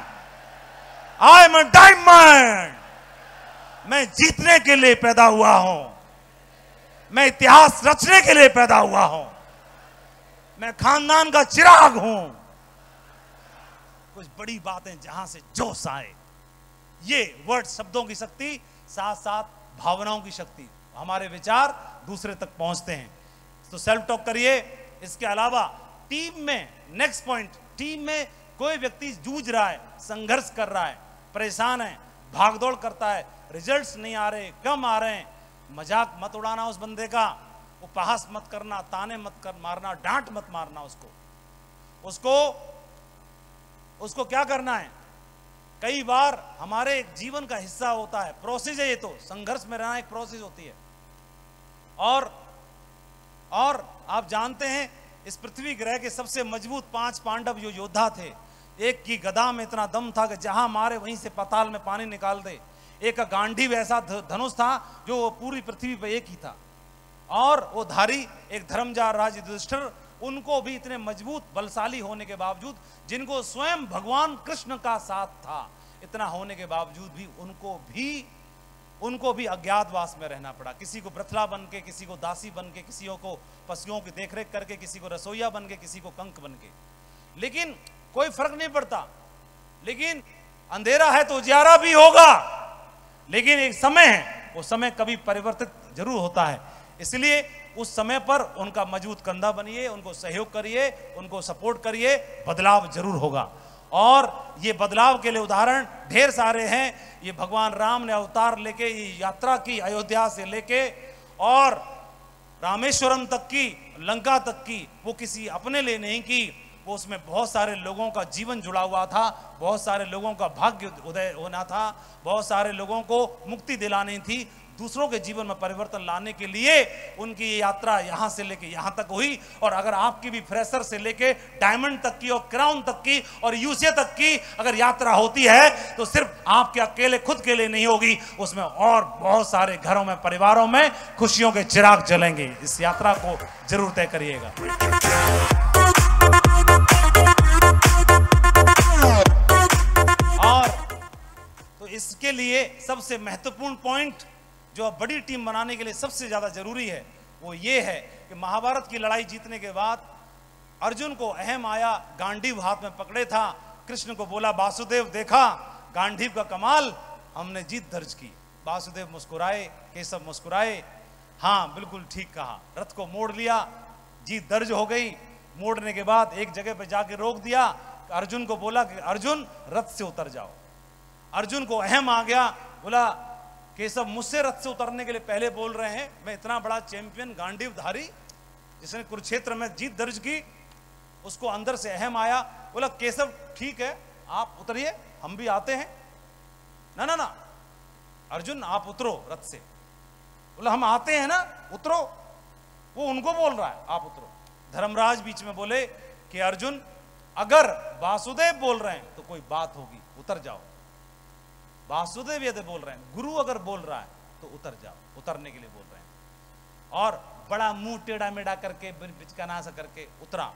I am a diamond. मैं जीतने के लिए पैदा हुआ हूं, मैं इतिहास रचने के लिए पैदा हुआ हूं, मैं खानदान का चिराग हूं। कुछ बड़ी बातें जहां से जोश आए। ये वर्ड शब्दों की शक्ति, साथ साथ भावनाओं की शक्ति, हमारे विचार दूसरे तक पहुंचते हैं। तो सेल्फ टॉक करिए। इसके अलावा टीम में, नेक्स्ट पॉइंट, टीम में कोई व्यक्ति जूझ रहा है, संघर्ष कर रहा है, परेशान है, भागदौड़ करता है, रिजल्ट्स नहीं आ रहे, कम आ रहे हैं, मजाक मत उड़ाना उस बंदे का, उपहास मत करना, ताने मत कर मारना, डांट मत मारना उसको क्या करना है? कई बार हमारे एक जीवन का हिस्सा होता है, प्रोसेस है ये, तो संघर्ष में रहना एक प्रोसेस होती है। और आप जानते हैं इस पृथ्वी ग्रह के सबसे मजबूत 5 पांडव जो योद्धा थे, एक की गदा में इतना दम था कि जहां मारे वहीं से पाताल में पानी निकाल दे। एक का गांडीव ऐसा धनुष था जो पूरी पृथ्वी पर एक ही था। और वो धारी एक धर्मजार राजा युधिष्ठिर, उनको भी इतने मजबूत बलशाली होने के बावजूद, जिनको स्वयं भगवान कृष्ण का साथ था, इतना होने के बावजूद भी उनको भी अज्ञातवास में रहना पड़ा। किसी को ब्रथला बन के, किसी को दासी बन के, किसी को पशुओं की देखरेख करके, किसी को रसोईया बन के, किसी को कंक बन के। लेकिन कोई फर्क नहीं पड़ता। लेकिन अंधेरा है तो उजियारा भी होगा। लेकिन एक समय है, वो समय कभी परिवर्तित जरूर होता है। इसलिए उस समय पर उनका मजबूत कंधा बनिए, उनको सहयोग करिए, उनको सपोर्ट करिए, बदलाव जरूर होगा। और ये बदलाव के लिए उदाहरण ढेर सारे हैं। ये भगवान राम ने अवतार लेके ये यात्रा की, अयोध्या से लेके और रामेश्वरम तक की, लंका तक की, वो किसी अपने लिए नहीं की, वो उसमें बहुत सारे लोगों का जीवन जुड़ा हुआ था, बहुत सारे लोगों का भाग्य उदय होना था, बहुत सारे लोगों को मुक्ति दिलानी थी, दूसरों के जीवन में परिवर्तन लाने के लिए उनकी ये यात्रा यहां से लेके यहां तक हुई। और अगर आपकी भी फ्रेशर से लेके डायमंड तक की और क्राउन तक की और यूसीए तक की अगर यात्रा होती है तो सिर्फ आपके अकेले खुद के लिए नहीं होगी, उसमें और बहुत सारे घरों में, परिवारों में खुशियों के चिराग जलेंगे। इस यात्रा को जरूर तय करिएगा। और तो इसके लिए सबसे महत्वपूर्ण पॉइंट जो बड़ी टीम बनाने के लिए सबसे ज्यादा जरूरी है वो ये है कि महाभारत की लड़ाई जीतने के बाद अर्जुन को अहम आया, गांडीव हाथ में पकड़े था, कृष्ण को बोला वासुदेव देखा गांडीव का कमाल, हमने जीत दर्ज की। वासुदेव मुस्कुराए, केशव मुस्कुराए, हाँ बिल्कुल ठीक कहा, रथ को मोड़ लिया, जीत दर्ज हो गई। मोड़ने के बाद एक जगह पर जाके रोक दिया, अर्जुन को बोला कि अर्जुन रथ से उतर जाओ। अर्जुन को अहम आ गया, बोला केशव मुझसे रथ से उतरने के लिए पहले बोल रहे हैं, मैं इतना बड़ा चैंपियन गांडीवधारी जिसने कुरुक्षेत्र में जीत दर्ज की, उसको अंदर से अहम आया, बोला केशव ठीक है आप उतरिए, हम भी आते हैं। ना ना ना अर्जुन आप उतरो रथ से। बोला हम आते हैं ना, उतरो। वो उनको बोल रहा है आप उतरो। धर्मराज बीच में बोले कि अर्जुन अगर वासुदेव बोल रहे हैं तो कोई बात होगी, उतर जाओ। वासुदेव यदि बोल रहे हैं, गुरु अगर बोल रहा है तो उतर जाओ, उतरने के लिए बोल रहे हैं। और बड़ा मुंह टेढ़ा मेढ़ा करके, बिचकाना सा करके उतरा।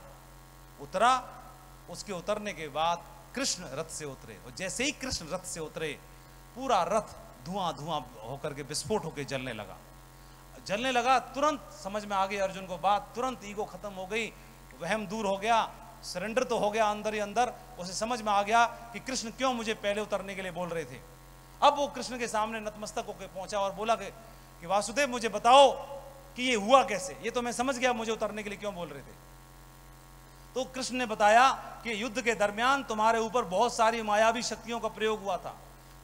उसके उतरने के बाद कृष्ण रथ से उतरे, और जैसे ही कृष्ण रथ से उतरे पूरा रथ धुआं धुआं होकर के विस्फोट होकर जलने लगा। तुरंत समझ में आ गई अर्जुन को बात, तुरंत ईगो खत्म हो गई, वहम दूर हो गया, सरेंडर तो हो गया अंदर ही अंदर। उसे समझ में आ गया कि कृष्ण क्यों मुझे पहले उतरने के लिए बोल रहे थे। अब वो कृष्ण के सामने नतमस्तक होकर पहुंचा और बोला कि वासुदेव मुझे बताओ कि ये हुआ कैसे, ये तो मैं समझ गया मुझे उतरने के लिए क्यों बोल रहे थे। तो कृष्ण ने बताया कि युद्ध के दरमियान तुम्हारे ऊपर बहुत सारी मायावी शक्तियों का प्रयोग हुआ था,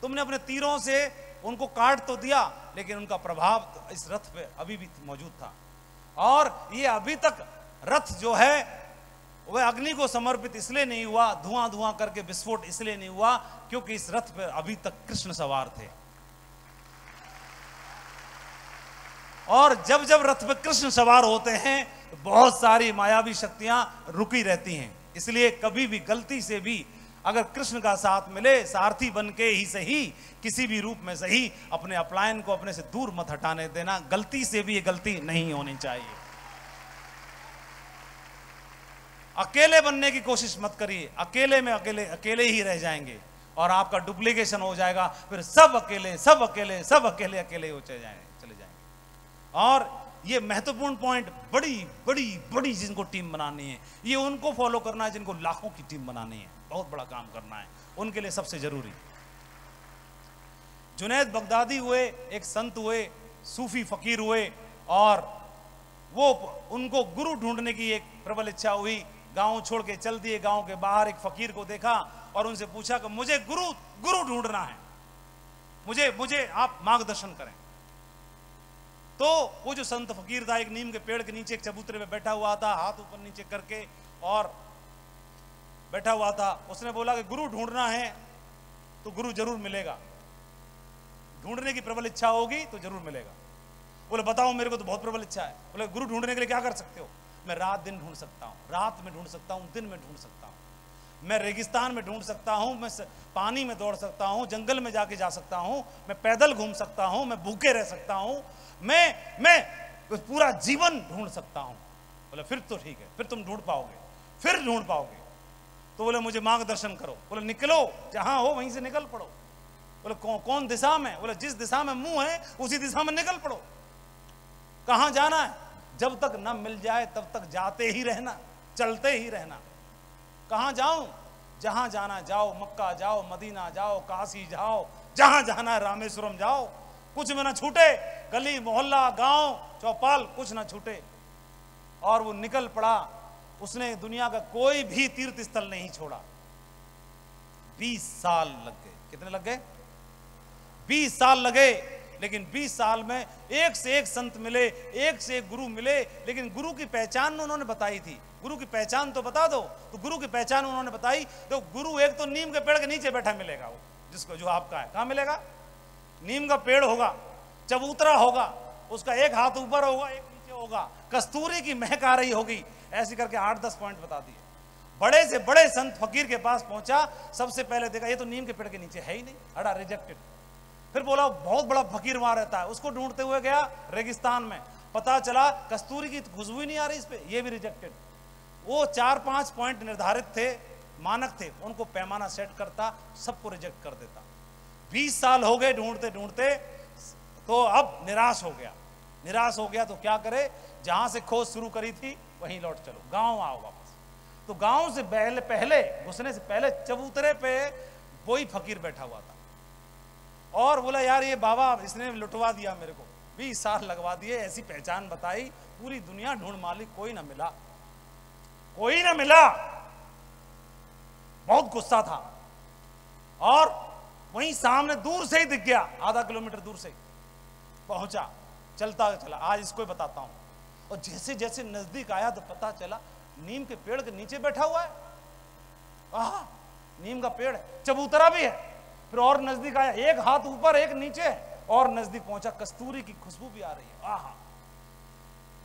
तुमने अपने तीरों से उनको काट तो दिया, लेकिन उनका प्रभाव इस रथ पे अभी भी मौजूद था। और ये अभी तक रथ जो है वह अग्नि को समर्पित इसलिए नहीं हुआ, धुआं धुआं करके विस्फोट इसलिए नहीं हुआ क्योंकि इस रथ पर अभी तक कृष्ण सवार थे। और जब जब रथ पर कृष्ण सवार होते हैं तो बहुत सारी मायावी शक्तियां रुकी रहती हैं। इसलिए कभी भी गलती से भी अगर कृष्ण का साथ मिले, सारथी बन के ही सही, किसी भी रूप में सही, अपने अपलायन को अपने से दूर मत हटाने देना। गलती से भी ये गलती नहीं होनी चाहिए। अकेले बनने की कोशिश मत करिए, अकेले में अकेले ही रह जाएंगे और आपका डुप्लीकेशन हो जाएगा, फिर सब अकेले अकेले हो चले जाएंगे। और ये महत्वपूर्ण पॉइंट, बड़ी बड़ी बड़ी जिनको टीम बनानी है, ये उनको फॉलो करना है जिनको लाखों की टीम बनानी है, बहुत बड़ा काम करना है, उनके लिए सबसे जरूरी। जुनैद बगदादी हुए, एक संत हुए, सूफी फकीर हुए, और वो उनको गुरु ढूंढने की एक प्रबल इच्छा हुई। गांव छोड़ के चल दिए, गांव के बाहर एक फकीर को देखा और उनसे पूछा कि मुझे गुरु ढूंढना है, मुझे आप मार्गदर्शन करें। तो वो जो संत फकीर था, एक नीम के पेड़ के नीचे एक चबूतरे में बैठा हुआ था, हाथ ऊपर नीचे करके और बैठा हुआ था। उसने बोला कि गुरु ढूंढना है तो गुरु जरूर मिलेगा, ढूंढने की प्रबल इच्छा होगी तो जरूर मिलेगा। बोले बताओ, मेरे को तो बहुत प्रबल इच्छा है। बोले गुरु ढूंढने के लिए क्या कर सकते हो? मैं रात दिन ढूंढ सकता हूँ, रात में ढूंढ सकता हूँ, दिन में ढूंढ सकता हूँ, मैं रेगिस्तान में ढूंढ सकता हूँ, मैं पानी में दौड़ सकता हूँ, जंगल में जाके जा सकता हूँ, मैं पैदल घूम सकता हूँ, मैं भूखे रह सकता हूँ, मैं पूरा जीवन ढूंढ सकता हूँ। बोले फिर तो ठीक है, फिर तुम ढूंढ पाओगे, फिर ढूंढ पाओगे। तो बोले मुझे मार्गदर्शन करो। बोले निकलो, जहां हो वहीं से निकल पड़ो। बोले कौन दिशा में? बोले जिस दिशा में मुंह है उसी दिशा में निकल पड़ो। कहां जाना है? जब तक न मिल जाए तब तक जाते ही रहना, चलते ही रहना। कहां जाऊं? जहां जाना जाओ, मक्का जाओ, मदीना जाओ, काशी जाओ, जहां जाना है रामेश्वरम जाओ, कुछ में ना छूटे, गली मोहल्ला गांव चौपाल कुछ ना छूटे। और वो निकल पड़ा, उसने दुनिया का कोई भी तीर्थ स्थल नहीं छोड़ा। 20 साल लग गए। कितने लग गए? 20 साल लगे। लेकिन 20 साल में एक से एक संत मिले, एक से एक गुरु मिले, लेकिन गुरु की पहचान उन्होंने बताई थी। गुरु की पहचान तो बता दो। तो गुरु की पहचान उन्होंने बताई। तो गुरु एक तो नीम के पेड़ के नीचे बैठा मिलेगा, वो जिसको जो आपका है। कहां मिलेगा? नीम का पेड़ होगा, चबूतरा होगा, उसका एक हाथ ऊपर होगा, एक नीचे होगा, कस्तूरी की महक आ रही होगी। ऐसे करके 8-10 पॉइंट बता दिए। बड़े से बड़े संत फकीर के पास पहुंचा, सबसे पहले देखा ये तो नीम के पेड़ के नीचे है ही नहीं, हड़ा रिजेक्टेड। फिर बोला बहुत बड़ा फकीर वहां रहता है, उसको ढूंढते हुए गया रेगिस्तान में, पता चला कस्तूरी की खुशबू ही नहीं आ रही इस पे, ये भी रिजेक्टेड। वो 4-5 पॉइंट निर्धारित थे, मानक थे, उनको पैमाना सेट करता, सबको रिजेक्ट कर देता। 20 साल हो गए ढूंढते ढूंढते, तो अब निराश हो गया। निराश हो गया तो क्या करे? जहां से खोज शुरू करी थी वहीं लौट चलो, गांव आओ वापस। तो गांव से पहले घुसने से पहले चबूतरे पे वही फकीर बैठा हुआ था और बोला यार ये बाबा इसने लुटवा दिया मेरे को, 20 साल लगवा दिए, ऐसी पहचान बताई, पूरी दुनिया ढूंढ माली, कोई ना मिला, कोई ना मिला। बहुत गुस्सा था। और वहीं सामने दूर से ही दिख गया, आधा किलोमीटर दूर से पहुंचा, चलता चला, आज इसको बताता हूं। और जैसे जैसे नजदीक आया तो पता चला नीम के पेड़ के नीचे बैठा हुआ है। आहा, नीम का पेड़ है, चबूतरा भी है। फिर और नजदीक आया, एक हाथ ऊपर एक नीचे, और नजदीक पहुंचा, कस्तूरी की खुशबू भी आ रही है। आहा,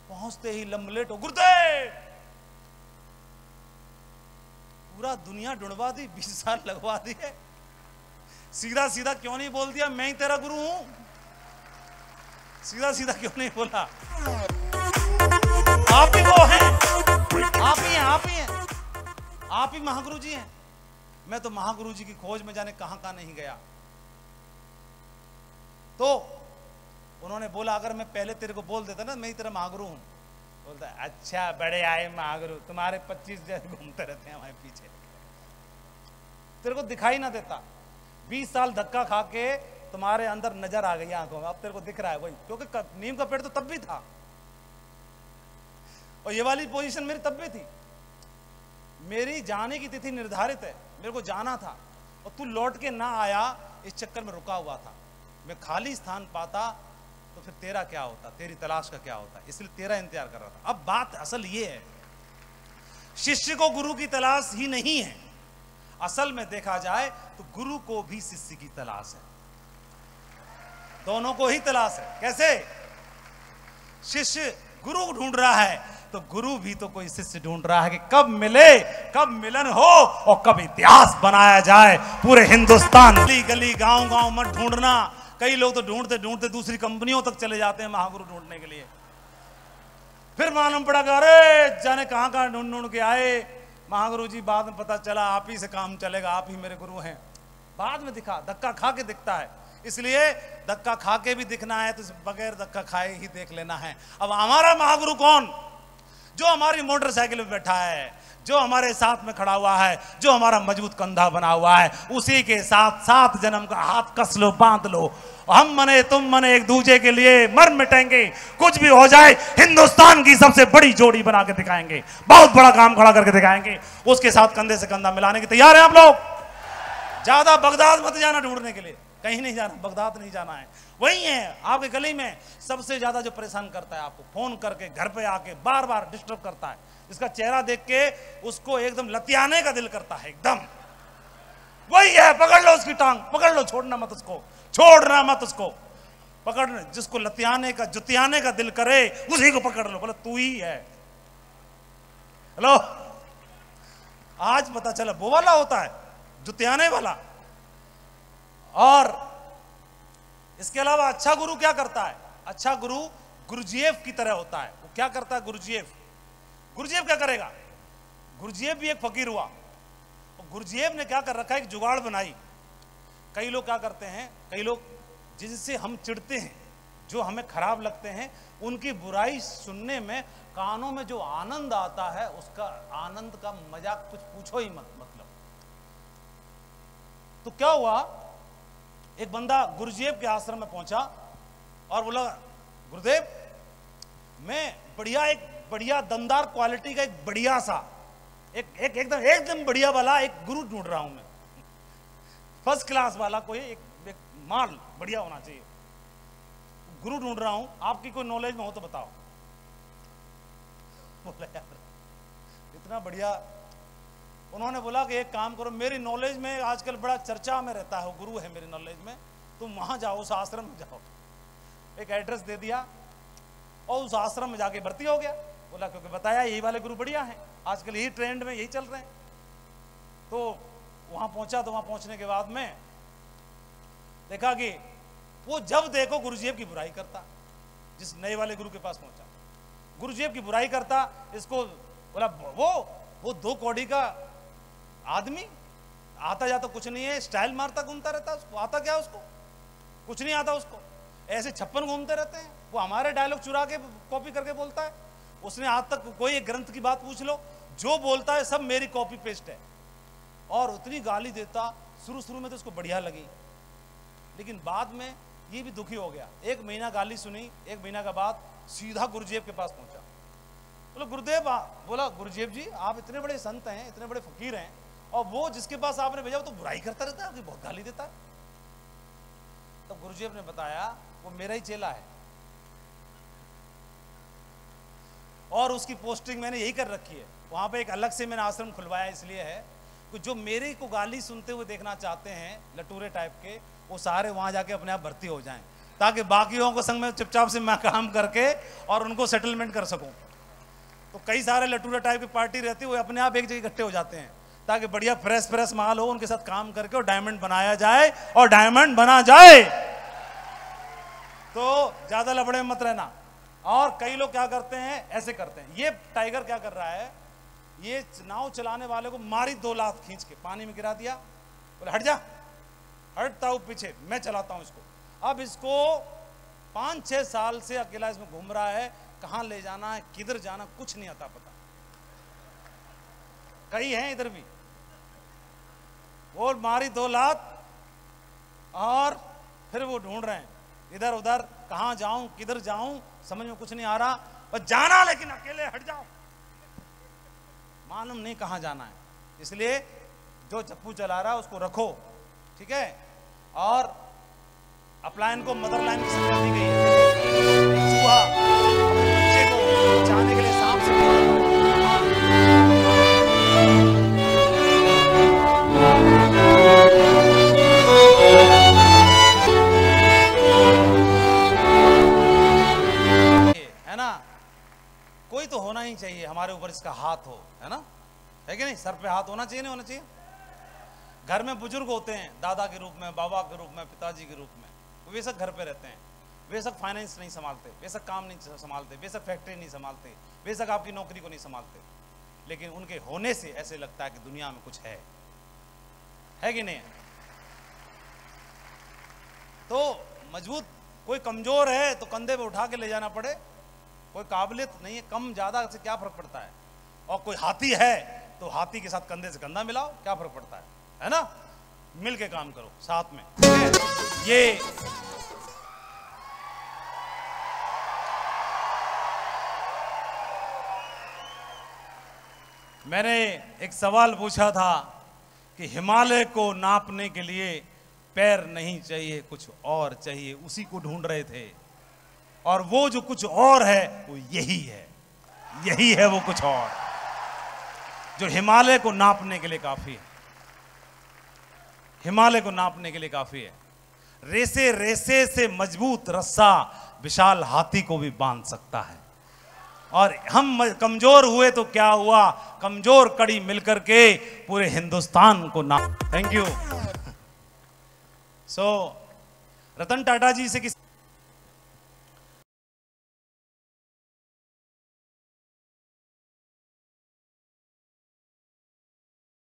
पहुंचते ही लम्बलेट हो, गुरुदेव, पूरा दुनिया ढूंढवा दी, 20 साल लगवा दिए, सीधा सीधा क्यों नहीं बोल दिया मैं ही तेरा गुरु हूं? सीधा सीधा क्यों नहीं बोला? आप ही वो हैं, आप ही हैं, आप ही हैं, आप ही महागुरु जी हैं। मैं तो महागुरु जी की खोज में जाने कहां कहां नहीं गया। तो उन्होंने बोला अगर मैं पहले तेरे को बोल देता ना मैं ही तेरा महागुरु हूं। बोलता अच्छा बड़े आए महागुरु, तुम्हारे 25 जन घूमते रहते हैं हमारे पीछे, तेरे को दिखाई ना देता। 20 साल धक्का खा के तुम्हारे अंदर नजर आ गई आंखों में, अब तेरे को दिख रहा है वही, क्योंकि नीम का पेड़ तो तब भी था और ये वाली पोजीशन मेरी तब भी थी। मेरी जाने की तिथि निर्धारित है, मेरे को जाना था और तू लौट के ना आया, इस चक्कर में रुका हुआ था। मैं खाली स्थान पाता तो फिर तेरा क्या होता, तेरी तलाश का क्या होता, इसलिए तेरा इंतजार कर रहा था। अब बात असल ये है, शिष्य को गुरु की तलाश ही नहीं है, असल में देखा जाए तो गुरु को भी शिष्य की तलाश है, दोनों को ही तलाश है। कैसे? शिष्य गुरु ढूंढ रहा है तो गुरु भी तो कोई शिष्य ढूंढ रहा है कि कब मिले, कब मिलन हो और कब इतिहास बनाया जाए पूरे हिंदुस्तान। गली गली गांव गांव मत ढूंढना, कई लोग तो ढूंढते ढूंढते दूसरी कंपनियों तक चले जाते हैं महागुरु ढूंढने के लिए। फिर मालूम पड़ा कि अरे जाने कहां कहां ढूंढ ढूंढ के आए महागुरु जी, बाद में पता चला आप ही से काम चलेगा, आप ही मेरे गुरु हैं। बाद में दिखा, धक्का खा के दिखता है, इसलिए धक्का खा के भी दिखना है तो बगैर धक्का खाए ही देख लेना है। अब हमारा महागुरु कौन? जो हमारी मोटरसाइकिल में बैठा है, जो हमारे साथ में खड़ा हुआ है, जो हमारा मजबूत कंधा बना हुआ है, उसी के साथ 7 जन्म का हाथ कस लो, बांध लो। हम मने तुम मने एक दूसरे के लिए मर मिटेंगे, कुछ भी हो जाए हिंदुस्तान की सबसे बड़ी जोड़ी बना के दिखाएंगे, बहुत बड़ा काम खड़ा करके दिखाएंगे। उसके साथ कंधे से कंधा मिलाने के तैयार हैं आप लोग? ज्यादा बगदाद मत जाना ढूंढने के लिए, कहीं नहीं जाना, बगदाद नहीं जाना है। वही है आपके गली में सबसे ज्यादा जो परेशान करता है, आपको फोन करके घर पे आके बार बार डिस्टर्ब करता है, इसका चेहरा देख के उसको एकदम लतियाने का दिल करता है, एकदम वही है। पकड़ लो उसकी टांग, पकड़ लो, छोड़ना मत उसको, छोड़ना मत उसको, पकड़। जिसको लतियाने का जुतियाने का दिल करे उसी को पकड़ लो, बोले तू ही है। हेलो, आज पता चला वो वाला होता है, जुतियाने वाला। और इसके अलावा अच्छा गुरु क्या करता है? अच्छा गुरु गुरुजीएफ की तरह होता है। वो क्या करता है? गुरुजीएफ क्या करेगा? गुरुजीएफ भी एक फकीर हुआ, और गुरुजीएफ ने क्या कर रखा है, एक जुगाड़ बनाई। कई लोग क्या करते हैं, कई लोग जिनसे हम चिढ़ते हैं, जो हमें खराब लगते हैं, उनकी बुराई सुनने में कानों में जो आनंद आता है, उसका आनंद का मजाक कुछ पूछो ही मत। मतलब तो क्या हुआ, एक बंदा गुरुजीएफ के आश्रम में पहुंचा और बोला, गुरुदेव मैं एक बढ़िया दमदार क्वालिटी का एक बढ़िया सा एकदम बढ़िया वाला एक गुरु ढूंढ रहा हूं मैं, फर्स्ट क्लास वाला कोई एक माल बढ़िया होना चाहिए, गुरु ढूंढ रहा हूं, आपकी कोई नॉलेज में हो तो बताओ। बोला यार इतना बढ़िया। उन्होंने बोला कि एक काम करो, मेरी नॉलेज में आजकल बड़ा चर्चा में रहता है, गुरु है मेरी नॉलेज में, तुम वहां जाओ, उस आश्रम में जाओ। एक एड्रेस दे दिया और उस आश्रम में जाके भर्ती हो गया। बोला क्योंकि बताया यही वाले गुरु बढ़िया हैं, आजकल यही ट्रेंड में यही चल रहे हैं। तो वहां पहुंचा, तो वहां पहुंचने के बाद में देखा कि वो जब देखो गुरुजीएफ की बुराई करता। जिस नए वाले गुरु के पास पहुंचा, गुरुजीएफ की बुराई करता। इसको बोला वो 2 कौड़ी का आदमी, आता जाता कुछ नहीं है, स्टाइल मारता घूमता रहता, उसको आता क्या, उसको कुछ नहीं आता, उसको ऐसे 56 घूमते रहते हैं। वो हमारे डायलॉग चुरा के कॉपी करके बोलता है। उसने आज तक कोई एक ग्रंथ की बात पूछ लो, जो बोलता है सब मेरी कॉपी पेस्ट है। और उतनी गाली देता, शुरू में तो उसको बढ़िया लगी, लेकिन बाद में ये भी दुखी हो गया। 1 महीना गाली सुनी, 1 महीना के बाद सीधा गुरुजीएफ के पास पहुंचा। बोला गुरुदेव, बोला गुरुजीएफ जी आप इतने बड़े संत हैं, इतने बड़े फकीर हैं, और वो जिसके पास आपने भेजा वो तो बुराई करता रहता है, बहुत गाली देता है। तो गुरुजीएफ ने बताया वो मेरा ही चेला है, और उसकी पोस्टिंग मैंने यही कर रखी है। वहां पे एक अलग से मैंने आश्रम खुलवाया, इसलिए है कि जो मेरे को गाली सुनते हुए देखना चाहते हैं, लटूरे टाइप के, वो सारे वहां जाके अपने आप भर्ती हो जाएं, ताकि बाकियों को संग में चुपचाप से मैं काम करके और उनको सेटलमेंट कर सकूं। तो कई सारे लटूरे टाइप की पार्टी रहती है, वो अपने आप एक जगह इकट्ठे हो जाते हैं, ताकि बढ़िया फ्रेश माल हो, उनके साथ काम करके और डायमंड बनाया जाए, और डायमंड बना जाए तो ज्यादा लफड़े मत रहना। और कई लोग क्या करते हैं, ऐसे करते हैं। ये टाइगर क्या कर रहा है, ये नाव चलाने वाले को मारी 2 लात खींच के पानी में गिरा दिया, बोले हट जा, हटता हूं पीछे, मैं चलाता हूं इसको। अब इसको 5-6 साल से अकेला इसमें घूम रहा है, कहां ले जाना है, किधर जाना, कुछ नहीं आता पता। कई हैं इधर भी, वो मारी 2 लात और फिर वो ढूंढ रहे हैं इधर उधर, कहां जाऊं किधर जाऊं, समझ में कुछ नहीं आ रहा, और जाना लेकिन अकेले, हट जाओ। मालूम नहीं कहाँ जाना है। इसलिए जो चप्पू चला रहा है उसको रखो, ठीक है। और अपलायन को मदर लाइन की संज्ञा दी गई है। चूहा अपने बच्चे को बचाने के लिए सांप से है ना। कोई तो होना ही चाहिए हमारे ऊपर इसका हाथ हो, है ना, है कि नहीं। सर पे हाथ होना चाहिए, नहीं होना चाहिए। घर में बुजुर्ग होते हैं, दादा के रूप में, बाबा के रूप में, पिताजी के रूप में, वे सब घर पे रहते हैं, वे सब फाइनेंस नहीं संभालते, वे सब काम नहीं संभालते, वे सब फैक्ट्री नहीं संभालते, वे सब आपकी नौकरी को नहीं संभालते, लेकिन उनके होने से ऐसे लगता है कि दुनिया में कुछ है कि नहीं। तो मजबूत, कोई कमजोर है तो कंधे पे उठा के ले जाना पड़े, कोई काबिलियत नहीं है, कम ज्यादा से क्या फर्क पड़ता है। और कोई हाथी है तो हाथी के साथ कंधे से कंधा मिलाओ, क्या फर्क पड़ता है ना। मिल के काम करो साथ में। ये मैंने एक सवाल पूछा था कि हिमालय को नापने के लिए पैर नहीं चाहिए, कुछ और चाहिए, उसी को ढूंढ रहे थे। और वो जो कुछ और है वो यही है, यही है वो कुछ और जो हिमालय को नापने के लिए काफी है, हिमालय को नापने के लिए काफी है। रेसे रेसे से मजबूत रस्सा विशाल हाथी को भी बांध सकता है। और हम कमजोर हुए तो क्या हुआ, कमजोर कड़ी मिलकर के पूरे हिंदुस्तान को नाप। Thank you. So Ratan Tata ji से किसी